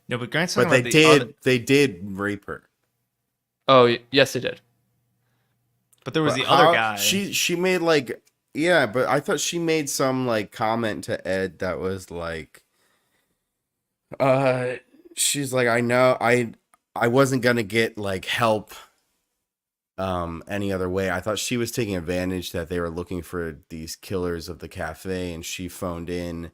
no, but Grant's But talking they about did. other- They did rape her. Oh, yes, they did. but there was But the other how- guy. She made like, yeah, but I thought she made some like comment to Ed that was like, she's like, I know I wasn't gonna get like help any other way. I thought she was taking advantage that they were looking for these killers of the cafe, and she phoned in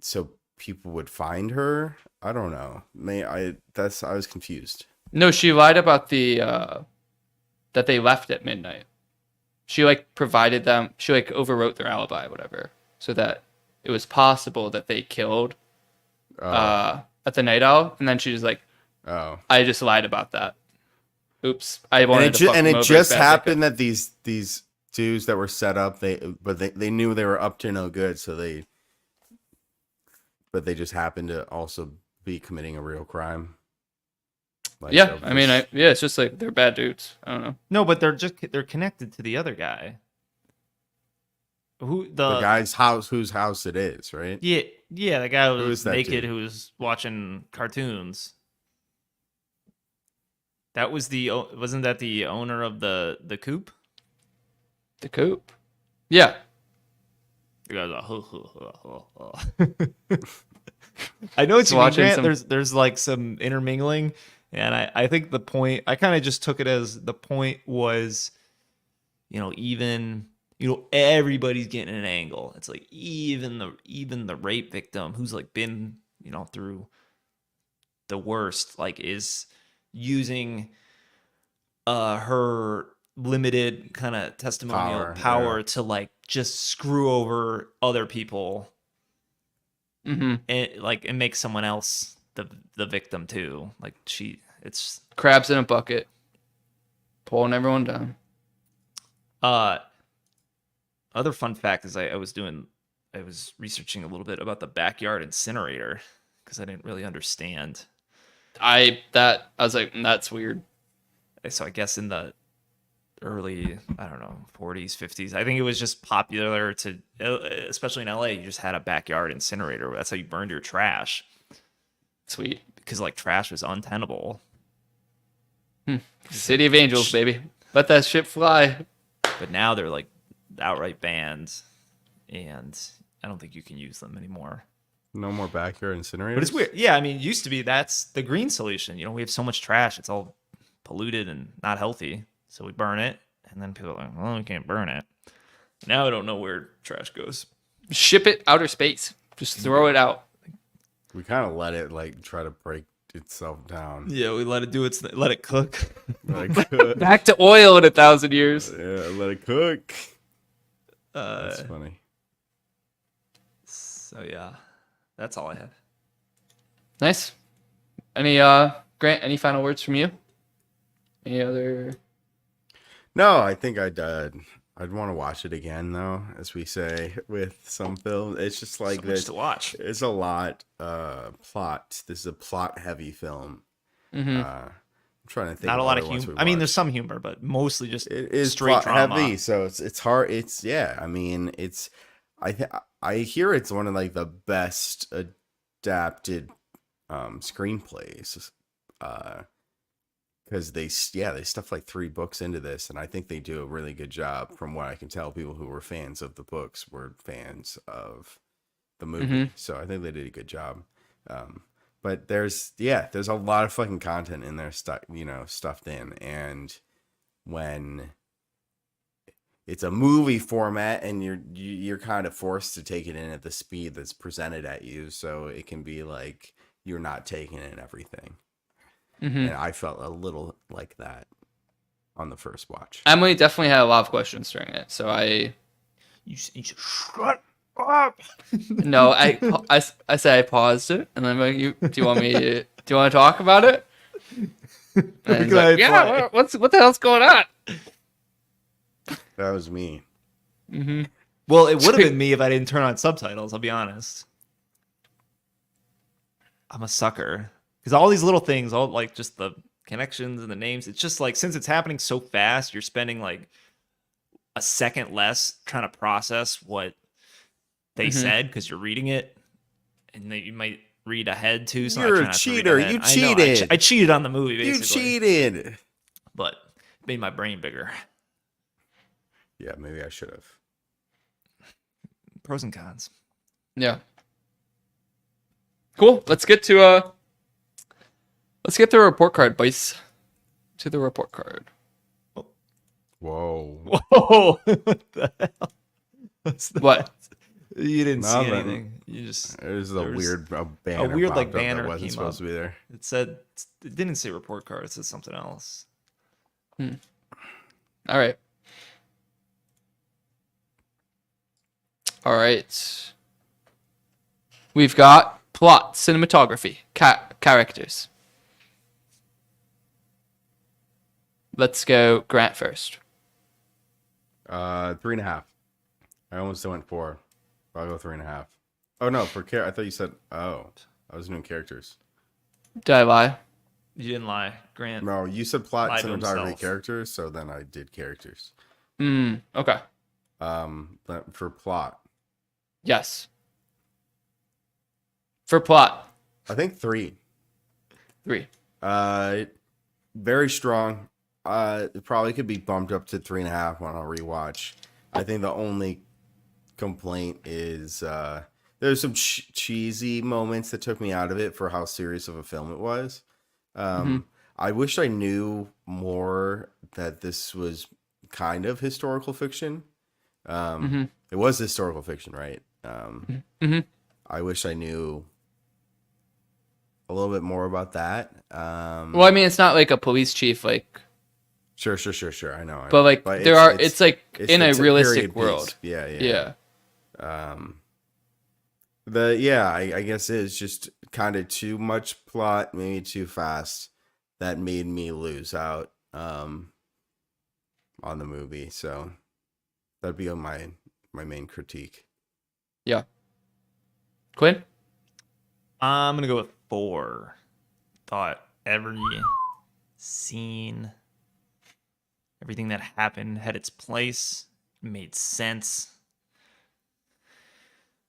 so people would find her. I don't know. I was confused. No, she lied about the that they left at midnight. She like provided them. She like overwrote their alibi, whatever, so that it was possible that they killed at the Night Owl, and then she was like, Oh. "I just lied about that. Oops, I wanted to fuck And them it over just as bad as I could." happened that these dudes that were set up, they knew they were up to no good, so they just happened to also be committing a real crime. Like, Yeah, of I mean, this- yeah, it's just like they're bad dudes. I don't know. no, but they're connected to the other guy. Who the guy's house, whose house it is, right? Yeah, the guy who Who was is that naked, dude? who was watching cartoons. That was wasn't that the owner of the coop? The coop. Yeah, The guy's like, "Huh, huh, huh, huh, huh." I know what Just you mean, watching Grant. some- There's like some intermingling, and I think the point, I kind of just took it as the point was, even everybody's getting an angle. It's like even the rape victim who's like been through the worst, like is using her limited kind of testimonial power yeah. to like just screw over other people mm-hmm. and make someone else the victim too. Like it's Crabs in a bucket, pulling everyone down. Other fun fact is I was researching a little bit about the backyard incinerator because I didn't really understand. I was like, that's weird. So I guess in the early, I don't know, 40s, 50s, I think it was just popular to, especially in LA, you just had a backyard incinerator. That's how you burned your trash Sweet. because like trash was untenable. City of Angels, baby. Let that shit fly. But now they're like outright banned, and I don't think you can use them anymore. No more backyard incinerators. But it's weird. Yeah, I mean, it used to be that's the green solution. We have so much trash; it's all polluted and not healthy. So we burn it, and then people are like, "Well, we can't burn it." Now I don't know where trash goes. Ship it outer space. Just throw it out. We kind of let it like try to break itself down. Yeah, we let it let it cook. Like, Back to oil in 1,000 years. yeah, let it cook. That's funny. So yeah, that's all I have. Nice. Any Grant? Any final words from you? Any other? No, I think I'd want to watch it again though, as we say with some films. It's just like So much this. to watch. It's a lot plot. This is a plot heavy film. Mm-hmm. I'm trying to think. Not a lot of other ones humor. we I mean, there's watched. some humor, but mostly just It is straight plot drama. heavy, so it's hard. It's I mean, it's I hear it's one of like the best adapted screenplays. because they stuffed like 3 books into this, and I think they do a really good job. From what I can tell, people who were fans of the books were fans of the movie, so I think they did a good job. But there's a lot of fucking content in there stuffed in, and when it's a movie format and you're kind of forced to take it in at the speed that's presented at you, so it can be like you're not taking in everything. And I felt a little like that on the first watch. Emily definitely had a lot of questions during it, so You should shut up. no, I said I paused it, and I'm like, do you want to talk about it? And he's like, yeah, what the hell's going on? That was me. Well, it would have been me if I didn't turn on subtitles. I'll be honest. I'm a sucker. Because all these little things, all like just the connections and the names, it's just like, since it's happening so fast, you're spending like a second less trying to process what they said because you're reading it, and you might read ahead too. So You're I try a not to read cheater. ahead. You I know, cheated. I cheated on the movie, basically. You cheated. But it made my brain bigger. Yeah, maybe I should have. Pros and cons. Yeah. Cool. Let's get to the report card, boys. To the report card. Whoa. Whoa! What the hell? What's that? What? You didn't see Nothing. anything. You just There's there a was weird banner. weird, like, popped up banner that wasn't came supposed up. to be there. It said, it didn't say report card. It said something else. All right. All right. We've got plot, cinematography, characters. Let's go Grant first. 3.5. I almost went 4. I'll go 3.5. Oh no, I thought you said. Oh, I was doing characters. Did I lie? You didn't lie, Grant. No, you said plot, Lied to cinematography, himself. characters. So then I did characters. Okay. But for plot, Yes. For plot, I think 3. 3. Very strong. It probably could be bumped up to 3.5 on a rewatch. I think the only complaint is there's some cheesy moments that took me out of it for how serious of a film it was. I wish I knew more that this was kind of historical fiction. It was historical fiction, right? I wish I knew a little bit more about that. Well, I mean, it's not like a police chief, like. Sure. I know. But like, it's like in a realistic period world. piece. Yeah. I guess it's just kind of too much plot, maybe too fast. That made me lose out on the movie. So that'd be my main critique. Yeah. Quinn? I'm gonna go with 4. Thought every scene, everything that happened had its place, made sense.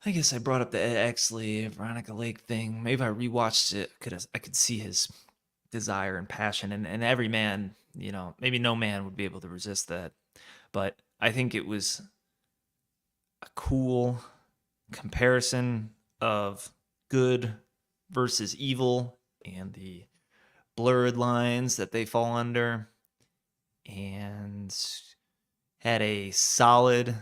I guess I brought up the Ed Exley, Veronica Lake thing. Maybe if I rewatched it, I could see his desire and passion, and every man, maybe no man would be able to resist that. But I think it was a cool comparison of good versus evil and the blurred lines that they fall under, and had a solid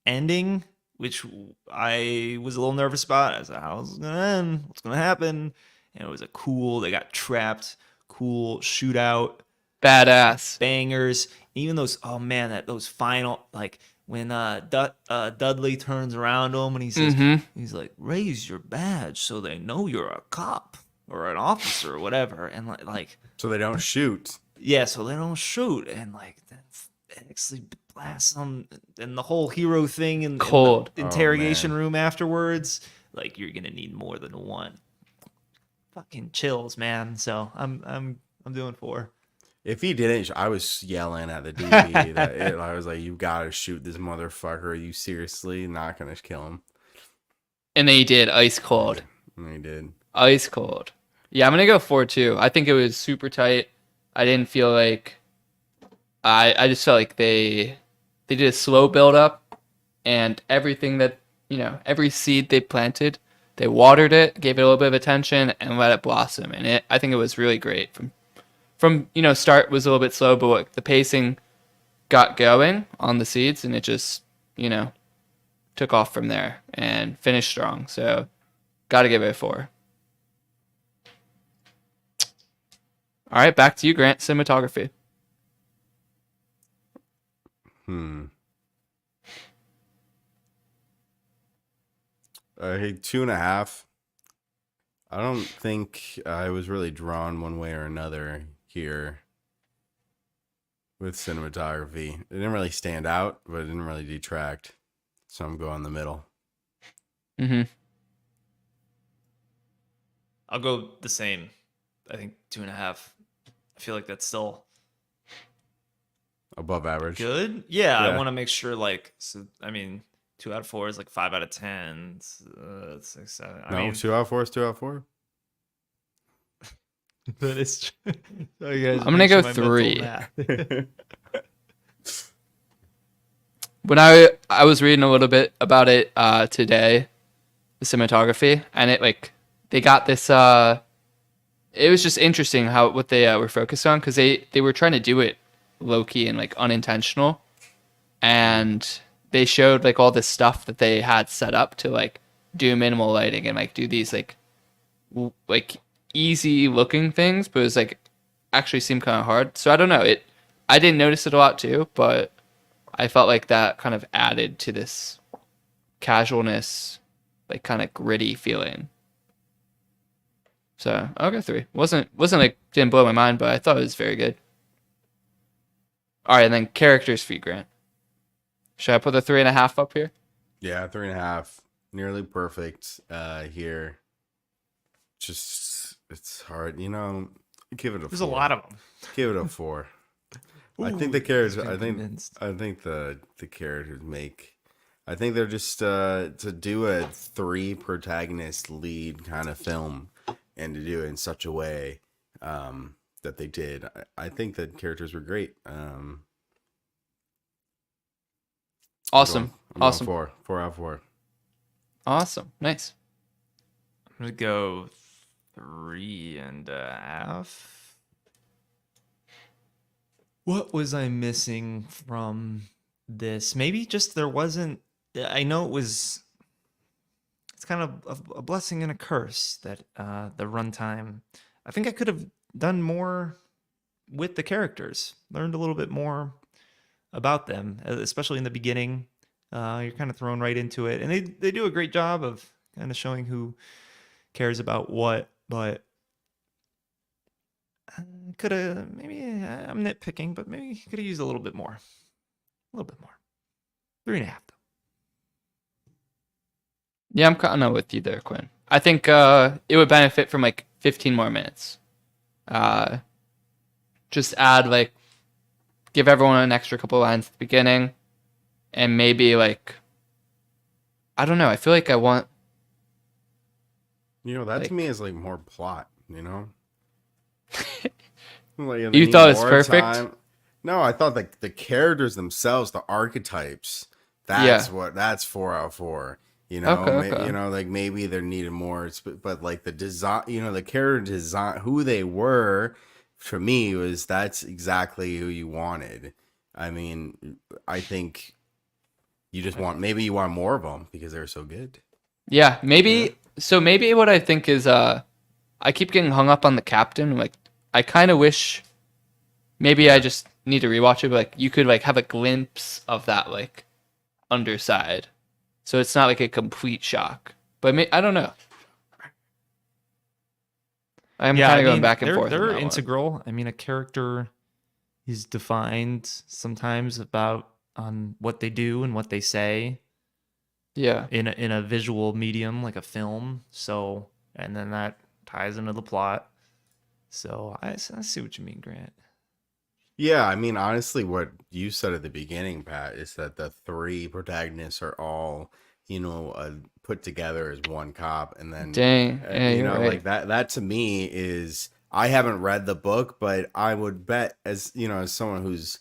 ending, which I was a little nervous about. I was like, how's it gonna end? What's gonna happen? And it was they got trapped, cool shootout, Badass. bangers. Even those, those final, like when Dudley turns around to him and he says, he's like, raise your badge so they know you're a cop or an officer or whatever. And like So they don't shoot. Yeah, so they don't shoot. And like, that's actually blast them, and the whole hero thing in the interrogation room afterwards. Like, you're gonna need more than one. Fucking chills, man. So I'm doing 4. If he didn't, I was yelling at the DB. I was like, "You gotta shoot this motherfucker! Are you seriously not gonna kill him?" And they did, ice cold. And he did. Ice cold. Yeah, I'm gonna go 4 too. I think it was super tight. I didn't feel like I just felt like they did a slow build up, and everything that every seed they planted, they watered it, gave it a little bit of attention, and let it blossom. And I think it was really great from start was a little bit slow, but the pacing got going on the seeds, and it just took off from there and finished strong. So got to give it a 4. All right, back to you, Grant. Cinematography. I hate 2.5. I don't think I was really drawn one way or another here with cinematography. It didn't really stand out, but it didn't really detract. So I'm going the middle. Mm-hmm. I'll go the same. I think 2.5. I feel like that's still Above average. good. Yeah, I Yeah. want to make sure, like, so, I mean, 2 out of 4 is like 5 out of 10. 6, 7. I No, mean, 2 out of 4 is 2 out of 4. that is true. So you guys I'm gonna go mentioned my mental 3. math. When I was reading a little bit about it today, the cinematography, and they got this. It was just interesting what they were focused on, because they were trying to do it low key and like unintentional, and they showed like all this stuff that they had set up to like do minimal lighting and like do these like easy looking things, but it was like actually seemed kind of hard. So I don't know. I didn't notice it a lot too, but I felt like that kind of added to this casualness, like kind of gritty feeling. So I'll go 3. Wasn't like didn't blow my mind, but I thought it was very good. All right, and then characters for you, Grant. Should I put the 3.5 up here? Yeah, 3.5. Nearly perfect here. Just, it's hard. Give it a 4. There's a lot of them. Give it a 4. I think the characters. I think the characters make. I think they're just to do a 3 protagonist lead kind of film, and to do it in such a way that they did. I think the characters were great. Awesome. I'm Awesome. going 4 out of 4. Awesome. Nice. I'm gonna go 3.5. What was I missing from this? Maybe just there wasn't. I know it was. It's kind of a blessing and a curse that the runtime. I think I could have done more with the characters. Learned a little bit more about them, especially in the beginning. You're kind of thrown right into it, and they do a great job of kind of showing who cares about what, but could have maybe I'm nitpicking, but maybe could have used a little bit more. 3.5 though. Yeah, I'm kind of with you there, Quinn. I think it would benefit from like 15 more minutes. Just add give everyone an extra couple lines at the beginning, and maybe I don't know. I feel like I want. That to me is like more plot. You thought it's perfect? Time. No, I thought the characters themselves, the archetypes. That's 4 out of 4. Okay. Maybe there needed more, but like the design, the character design, who they were, for me that's exactly who you wanted. I mean, I think you just maybe you want more of them because they're so good. Yeah, maybe. Yeah. So maybe what I think is, I keep getting hung up on the captain. I kind of wish maybe I just need to rewatch it, but you could have a glimpse of that underside. So it's not a complete shock. But I don't know. I'm kind of going back and forth. They're integral. I mean, a character is defined sometimes on what they do and what they say. Yeah. In a visual medium like a film. So, and then that ties into the plot. So I see what you mean, Grant. Yeah, I mean, honestly, what you said at the beginning, Pat, is that the 3 protagonists are all, put together as one cop, and then, dang, right. That to me is I haven't read the book, but I would bet, as you know, as someone who's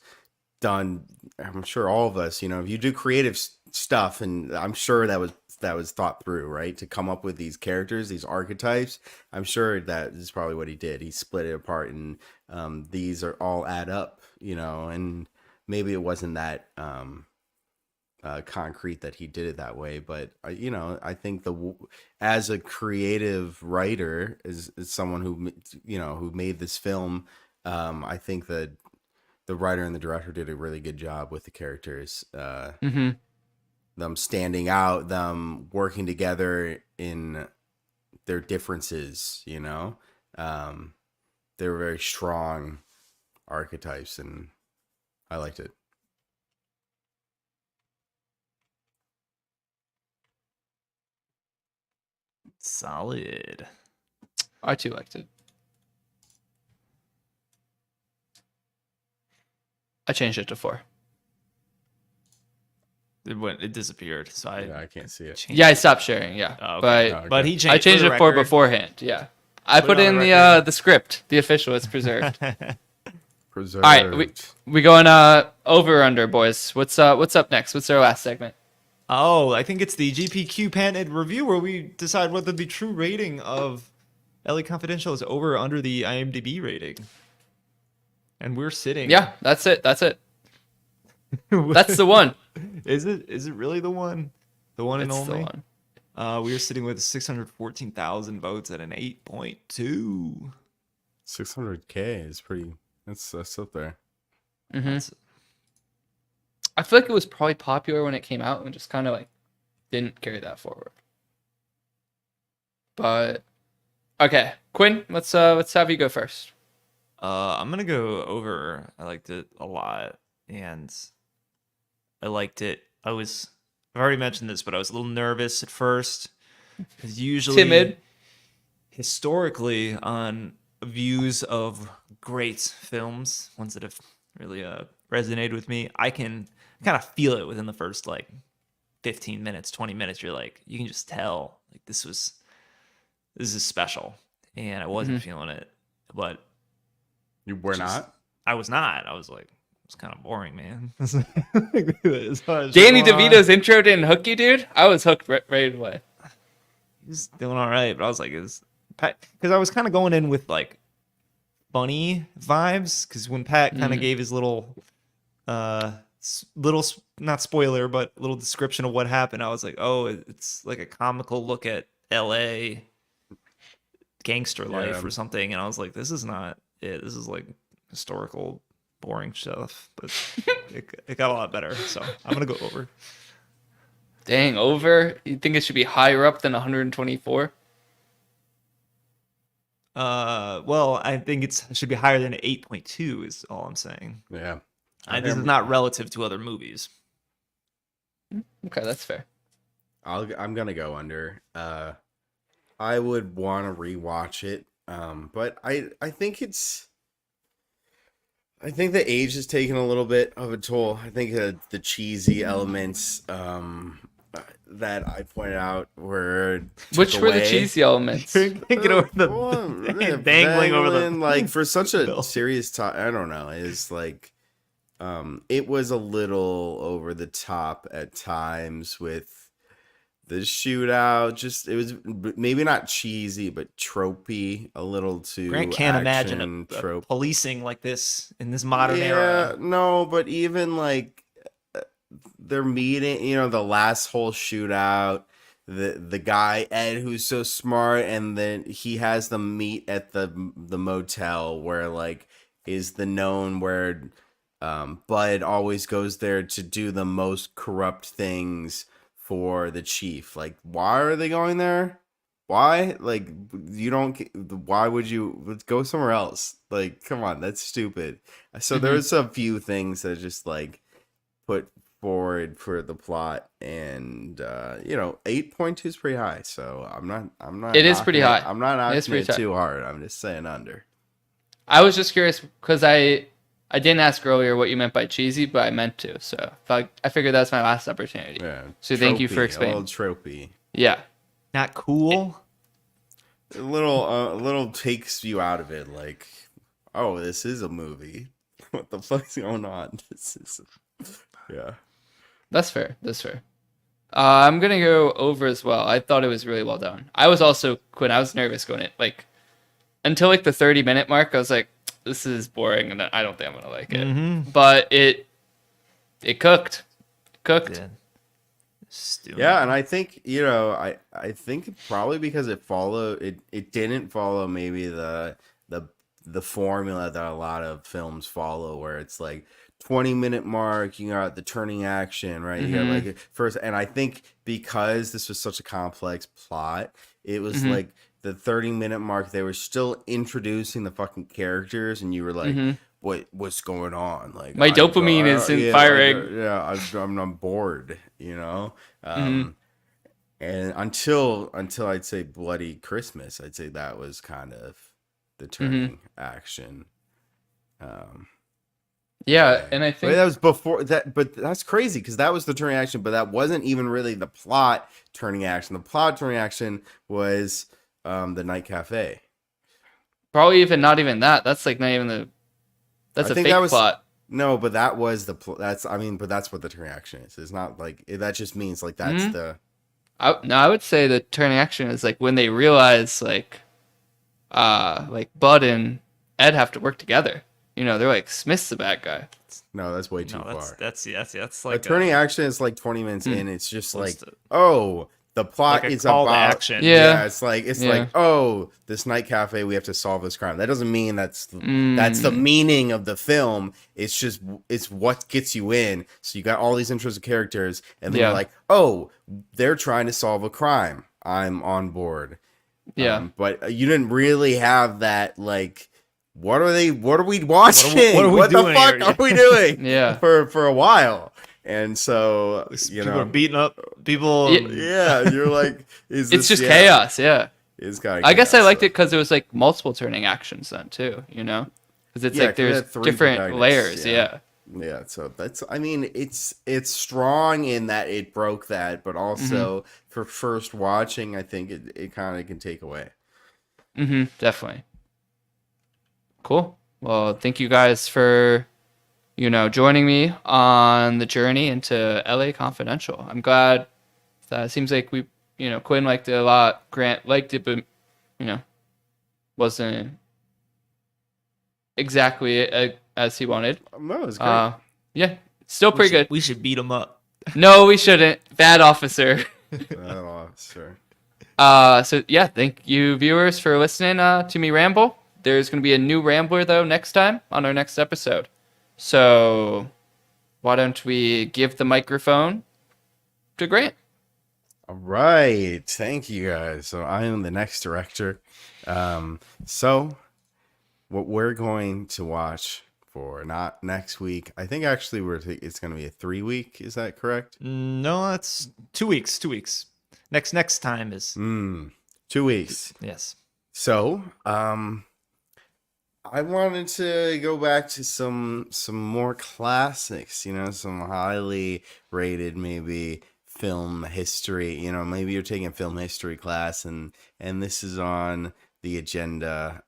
done, I'm sure all of us, you know, if you do creative stuff, and I'm sure that was thought through, right, to come up with these characters, these archetypes. I'm sure that is probably what he did. He split it apart, and these are all add up, you know, and maybe it wasn't that concrete that he did it that way, but you know, I think as a creative writer, is someone who, you know, who made this film, I think that the writer and the director did a really good job with the characters, Mm-hmm. them standing out, them working together in their differences, you know. They were very strong archetypes, and I liked it. Solid. I too liked it. I changed it to 4. It disappeared, so I can't see it. changed Yeah, I it. stopped sharing. Yeah, Oh, okay. but Okay. But he changed. I changed it for record. beforehand. Yeah, I Put put it on in the the record. the script, the official. It's preserved. Preserved. All right, we going over or under, boys. What's up next? What's our last segment? Oh, I think it's the GPQ patented review where we decide whether the true rating of LA Confidential is over or under the IMDb rating. And we're sitting. Yeah, that's it. That's it. That's the one. Is it? Is it really the one? The one and It's the only? one. We are sitting with 614,000 votes at an 8.2. 600K is pretty. That's up there. hmm That's- I feel like it was probably popular when it came out and just kind of like didn't carry that forward. But okay, Quinn, let's have you go first. I'm gonna go over. I liked it a lot, and I liked it. I've already mentioned this, but I was a little nervous at first, because usually, Timid. historically, on views of great films, ones that have really resonated with me, I can kind of feel it within the first like 15 minutes, 20 minutes. You're like, you can just tell like this is special, and I wasn't feeling it, but. You were Just- not. I was not. I was like, it's kind of boring, man. Danny DeVito's intro didn't hook you, dude. I was hooked right away. He's doing all right, but I was like, is Pat? Because I was kind of going in with like funny vibes. Because when Pat kind of gave his little, not spoiler, but little description of what happened, I was like, oh, it's like a comical look at L.A. gangster life Yeah. or something, and I was like, this is not it. This is like historical, boring stuff. But it got a lot better, so I'm gonna go over. Dang, over? You think it should be higher up than 124? Well, I think it should be higher than 8.2 is all I'm saying. Yeah. This is not relative to other movies. Okay, that's fair. I'm gonna go under. I would want to rewatch it, but I think I think the age has taken a little bit of a toll. I think the cheesy elements that I pointed out were Which took were the away. cheesy elements? Get over the Yeah, dangling over the like for such a bill. serious time. I don't know. It's like it was a little over the top at times with the shootout. Just it was maybe not cheesy, but tropey a little too. Grant can't imagine action a trope. policing like this in this modern Yeah, era. no, but even like their meeting, you know, the last whole shootout, the guy Ed who's so smart, and then he has them meet at the motel where like is the known where Bud always goes there to do the most corrupt things for the chief. Like, why are they going there? Why? Like, you don't. Why would you? Let's go somewhere else. Like, come on, that's stupid. So there's a few things that just like put forward for the plot, and you know, 8.2 is pretty high. So I'm not. It is pretty knocking high. I'm not It is knocking pretty it high. too hard. I'm just saying under. I was just curious because I didn't ask earlier what you meant by cheesy, but I meant to. So I figured that's my last opportunity. Yeah. So thank you for Tropey, explaining. A little tropey. Yeah. Not cool. a little takes you out of it. Like, oh, this is a movie. What the fuck's going on? This is, yeah. That's fair. That's fair. I'm gonna go over as well. I thought it was really well done. I was also Quinn. I was nervous going it like until like the 30-minute mark. I was like, this is boring, and I don't think I'm gonna like it. Mm-hmm. But it cooked. Yeah, and I think I think probably because it didn't follow maybe the formula that a lot of films follow, where it's like 20-minute mark, you got the turning action, right? You got like first, and I think because this was such a complex plot, it was like the 30-minute mark, they were still introducing the fucking characters, and you were like, what's going on? Like my dopamine isn't firing. I'm bored, and until I'd say Bloody Christmas, I'd say that was kind of the turning action. Yeah, and I think that was before that, but that's crazy because that was the turning action, but that wasn't even really the plot turning action. The plot turning action was the night cafe. probably even not even that. That's like not even the. That's I a think fake that was, plot. No, but that was but that's what the turning action is. It's not like that just means like that's the. I would say the turning action is like when they realize like Bud and Ed have to work together. They're like, Smith's the bad guy. No, that's way too No, far. that's like The turning action is like 20 minutes in. It's just like, to- the plot like a is call to about action. Yeah. it's like this night cafe, we have to solve this crime. That doesn't mean that's the meaning of the film. It's just it's what gets you in. So you got all these intros of characters, and then you're like, oh, they're trying to solve a crime. I'm on board. Yeah. But you didn't really have that like. What are we watching? What are we doing the fuck here? are we doing? Yeah. For a while. And so, people are beating up people. Yeah, you're like, It's just chaos. Yeah. It's kind of I guess I liked it because it was like multiple turning actions then too. Because it's like 'cause it there's had 3 different protagonists, layers. Yeah. Yeah, so it's strong in that it broke that, but also for first watching, I think it kind of can take away. Definitely. Cool. Well, thank you guys for, joining me on the journey into LA Confidential. I'm glad that it seems like we, Quinn liked it a lot. Grant liked it, but, wasn't exactly as he wanted. No, it was great. Yeah, still pretty good. We should beat them up. No, we shouldn't. Bad officer. Sure. So yeah, thank you viewers for listening to me ramble. There's going to be a new Rambler, though, next time on our next episode. So why don't we give the microphone to Grant? All right. Thank you, guys. So I am the next director. So what we're going to watch for not next week, I think actually it's going to be a 3-week. Is that correct? No, that's 2 weeks. 2 weeks. Next time is 2 weeks. yes. So, I wanted to go back to some more classics, some highly rated maybe film history, maybe you're taking a film history class and this is on the agenda.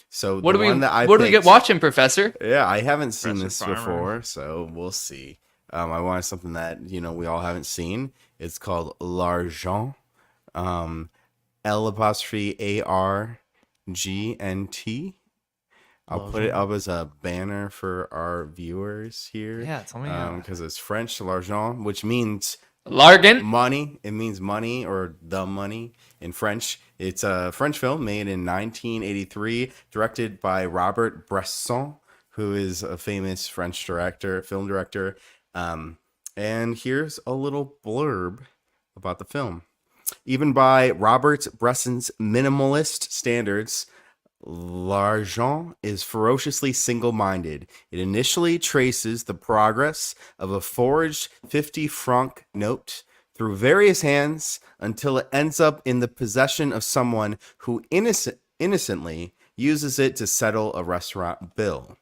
So what do we get watching, Professor? Yeah, I haven't seen this Farmer. before, so we'll see. I wanted something that, we all haven't seen. It's called L'Argent. L'Argent. I'll put it up as a banner for our viewers here. Yeah, tell me. Because it's French, l'argent, which means Largan. money. It means money or the money in French. It's a French film made in 1983, directed by Robert Bresson, who is a famous French film director. And here's a little blurb about the film. Even by Robert Bresson's minimalist standards, L'Argent is ferociously single-minded. It initially traces the progress of a forged 50-franc note through various hands until it ends up in the possession of someone who innocently uses it to settle a restaurant bill.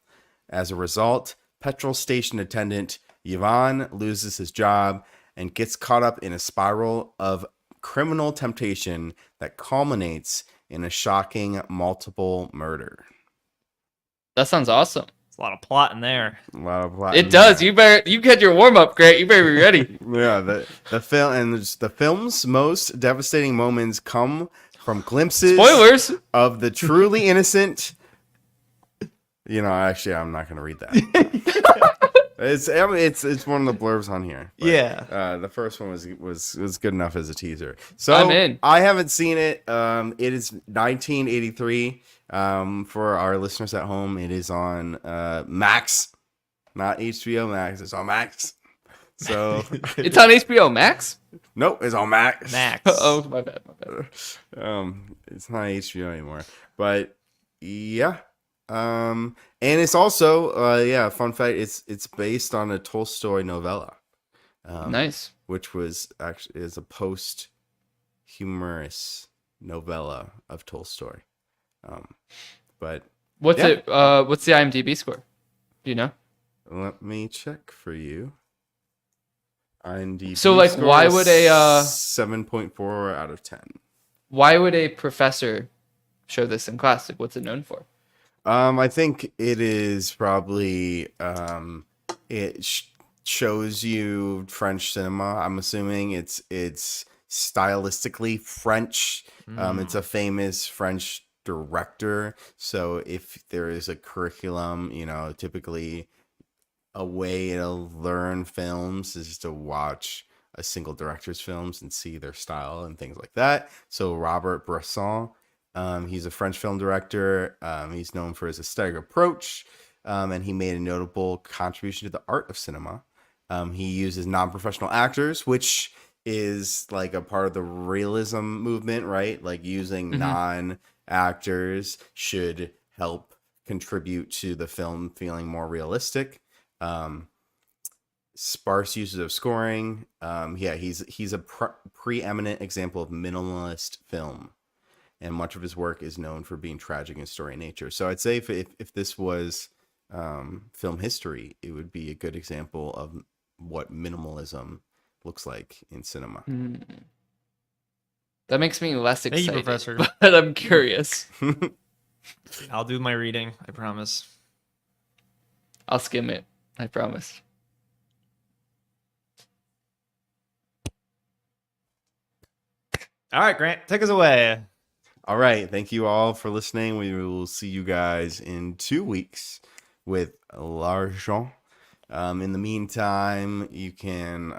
As a result, petrol station attendant Yvan loses his job and gets caught up in a spiral of criminal temptation that culminates in a shocking multiple murder. That sounds awesome. It's a lot of plot in there. A lot of plot. It does. You get your warm up, Grant. You better be ready. Yeah, the film and the film's most devastating moments come from glimpses Spoilers of the truly innocent. Actually, I'm not gonna read that. It's one of the blurbs on here. But, Yeah. the first one was good enough as a teaser. So I'm in. I haven't seen it. It is 1983. For our listeners at home, it is on Max, not HBO Max. It's on Max. So It's on HBO Max. nope, it's on Max. Max. Oh, my bad. It's not HBO anymore. But yeah. And it's also fun fact, it's based on a Tolstoy novella. Nice. Which was actually is a post humorous novella of Tolstoy. But What's yeah. it? What's the IMDb score? Do you know? let me check for you. IMDb So, like, score why is would a 7.4 out of 10. why would a professor show this in class? Like, what's it known for? I think it is probably shows you French cinema. I'm assuming it's stylistically French. It's a famous French director. So if there is a curriculum, typically a way to learn films is just to watch a single director's films and see their style and things like that. So Robert Bresson, he's a French film director. He's known for his aesthetic approach, and he made a notable contribution to the art of cinema. He uses non-professional actors, which is like a part of the realism movement, right? Like using non-actors should help contribute to the film feeling more realistic. Sparse uses of scoring. He's a preeminent example of minimalist film, and much of his work is known for being tragic in story and nature. So I'd say if this was film history, it would be a good example of what minimalism looks like in cinema. That makes me less excited. Thank you, Professor. But I'm curious. I'll do my reading, I promise. I'll skim it. I promise. All right, Grant, take us away. All right. Thank you all for listening. We will see you guys in 2 weeks with L'Argent. In the meantime, you can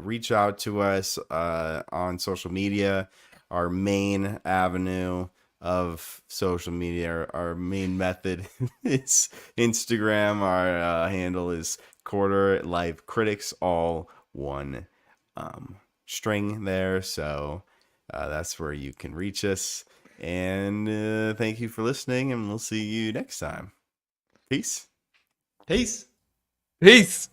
reach out to us on social media. Our main avenue of social media, our main method is Instagram. Our handle is Quarter Life Critics, all one string there. So that's where you can reach us. And thank you for listening, and we'll see you next time. Peace. Peace. Peace.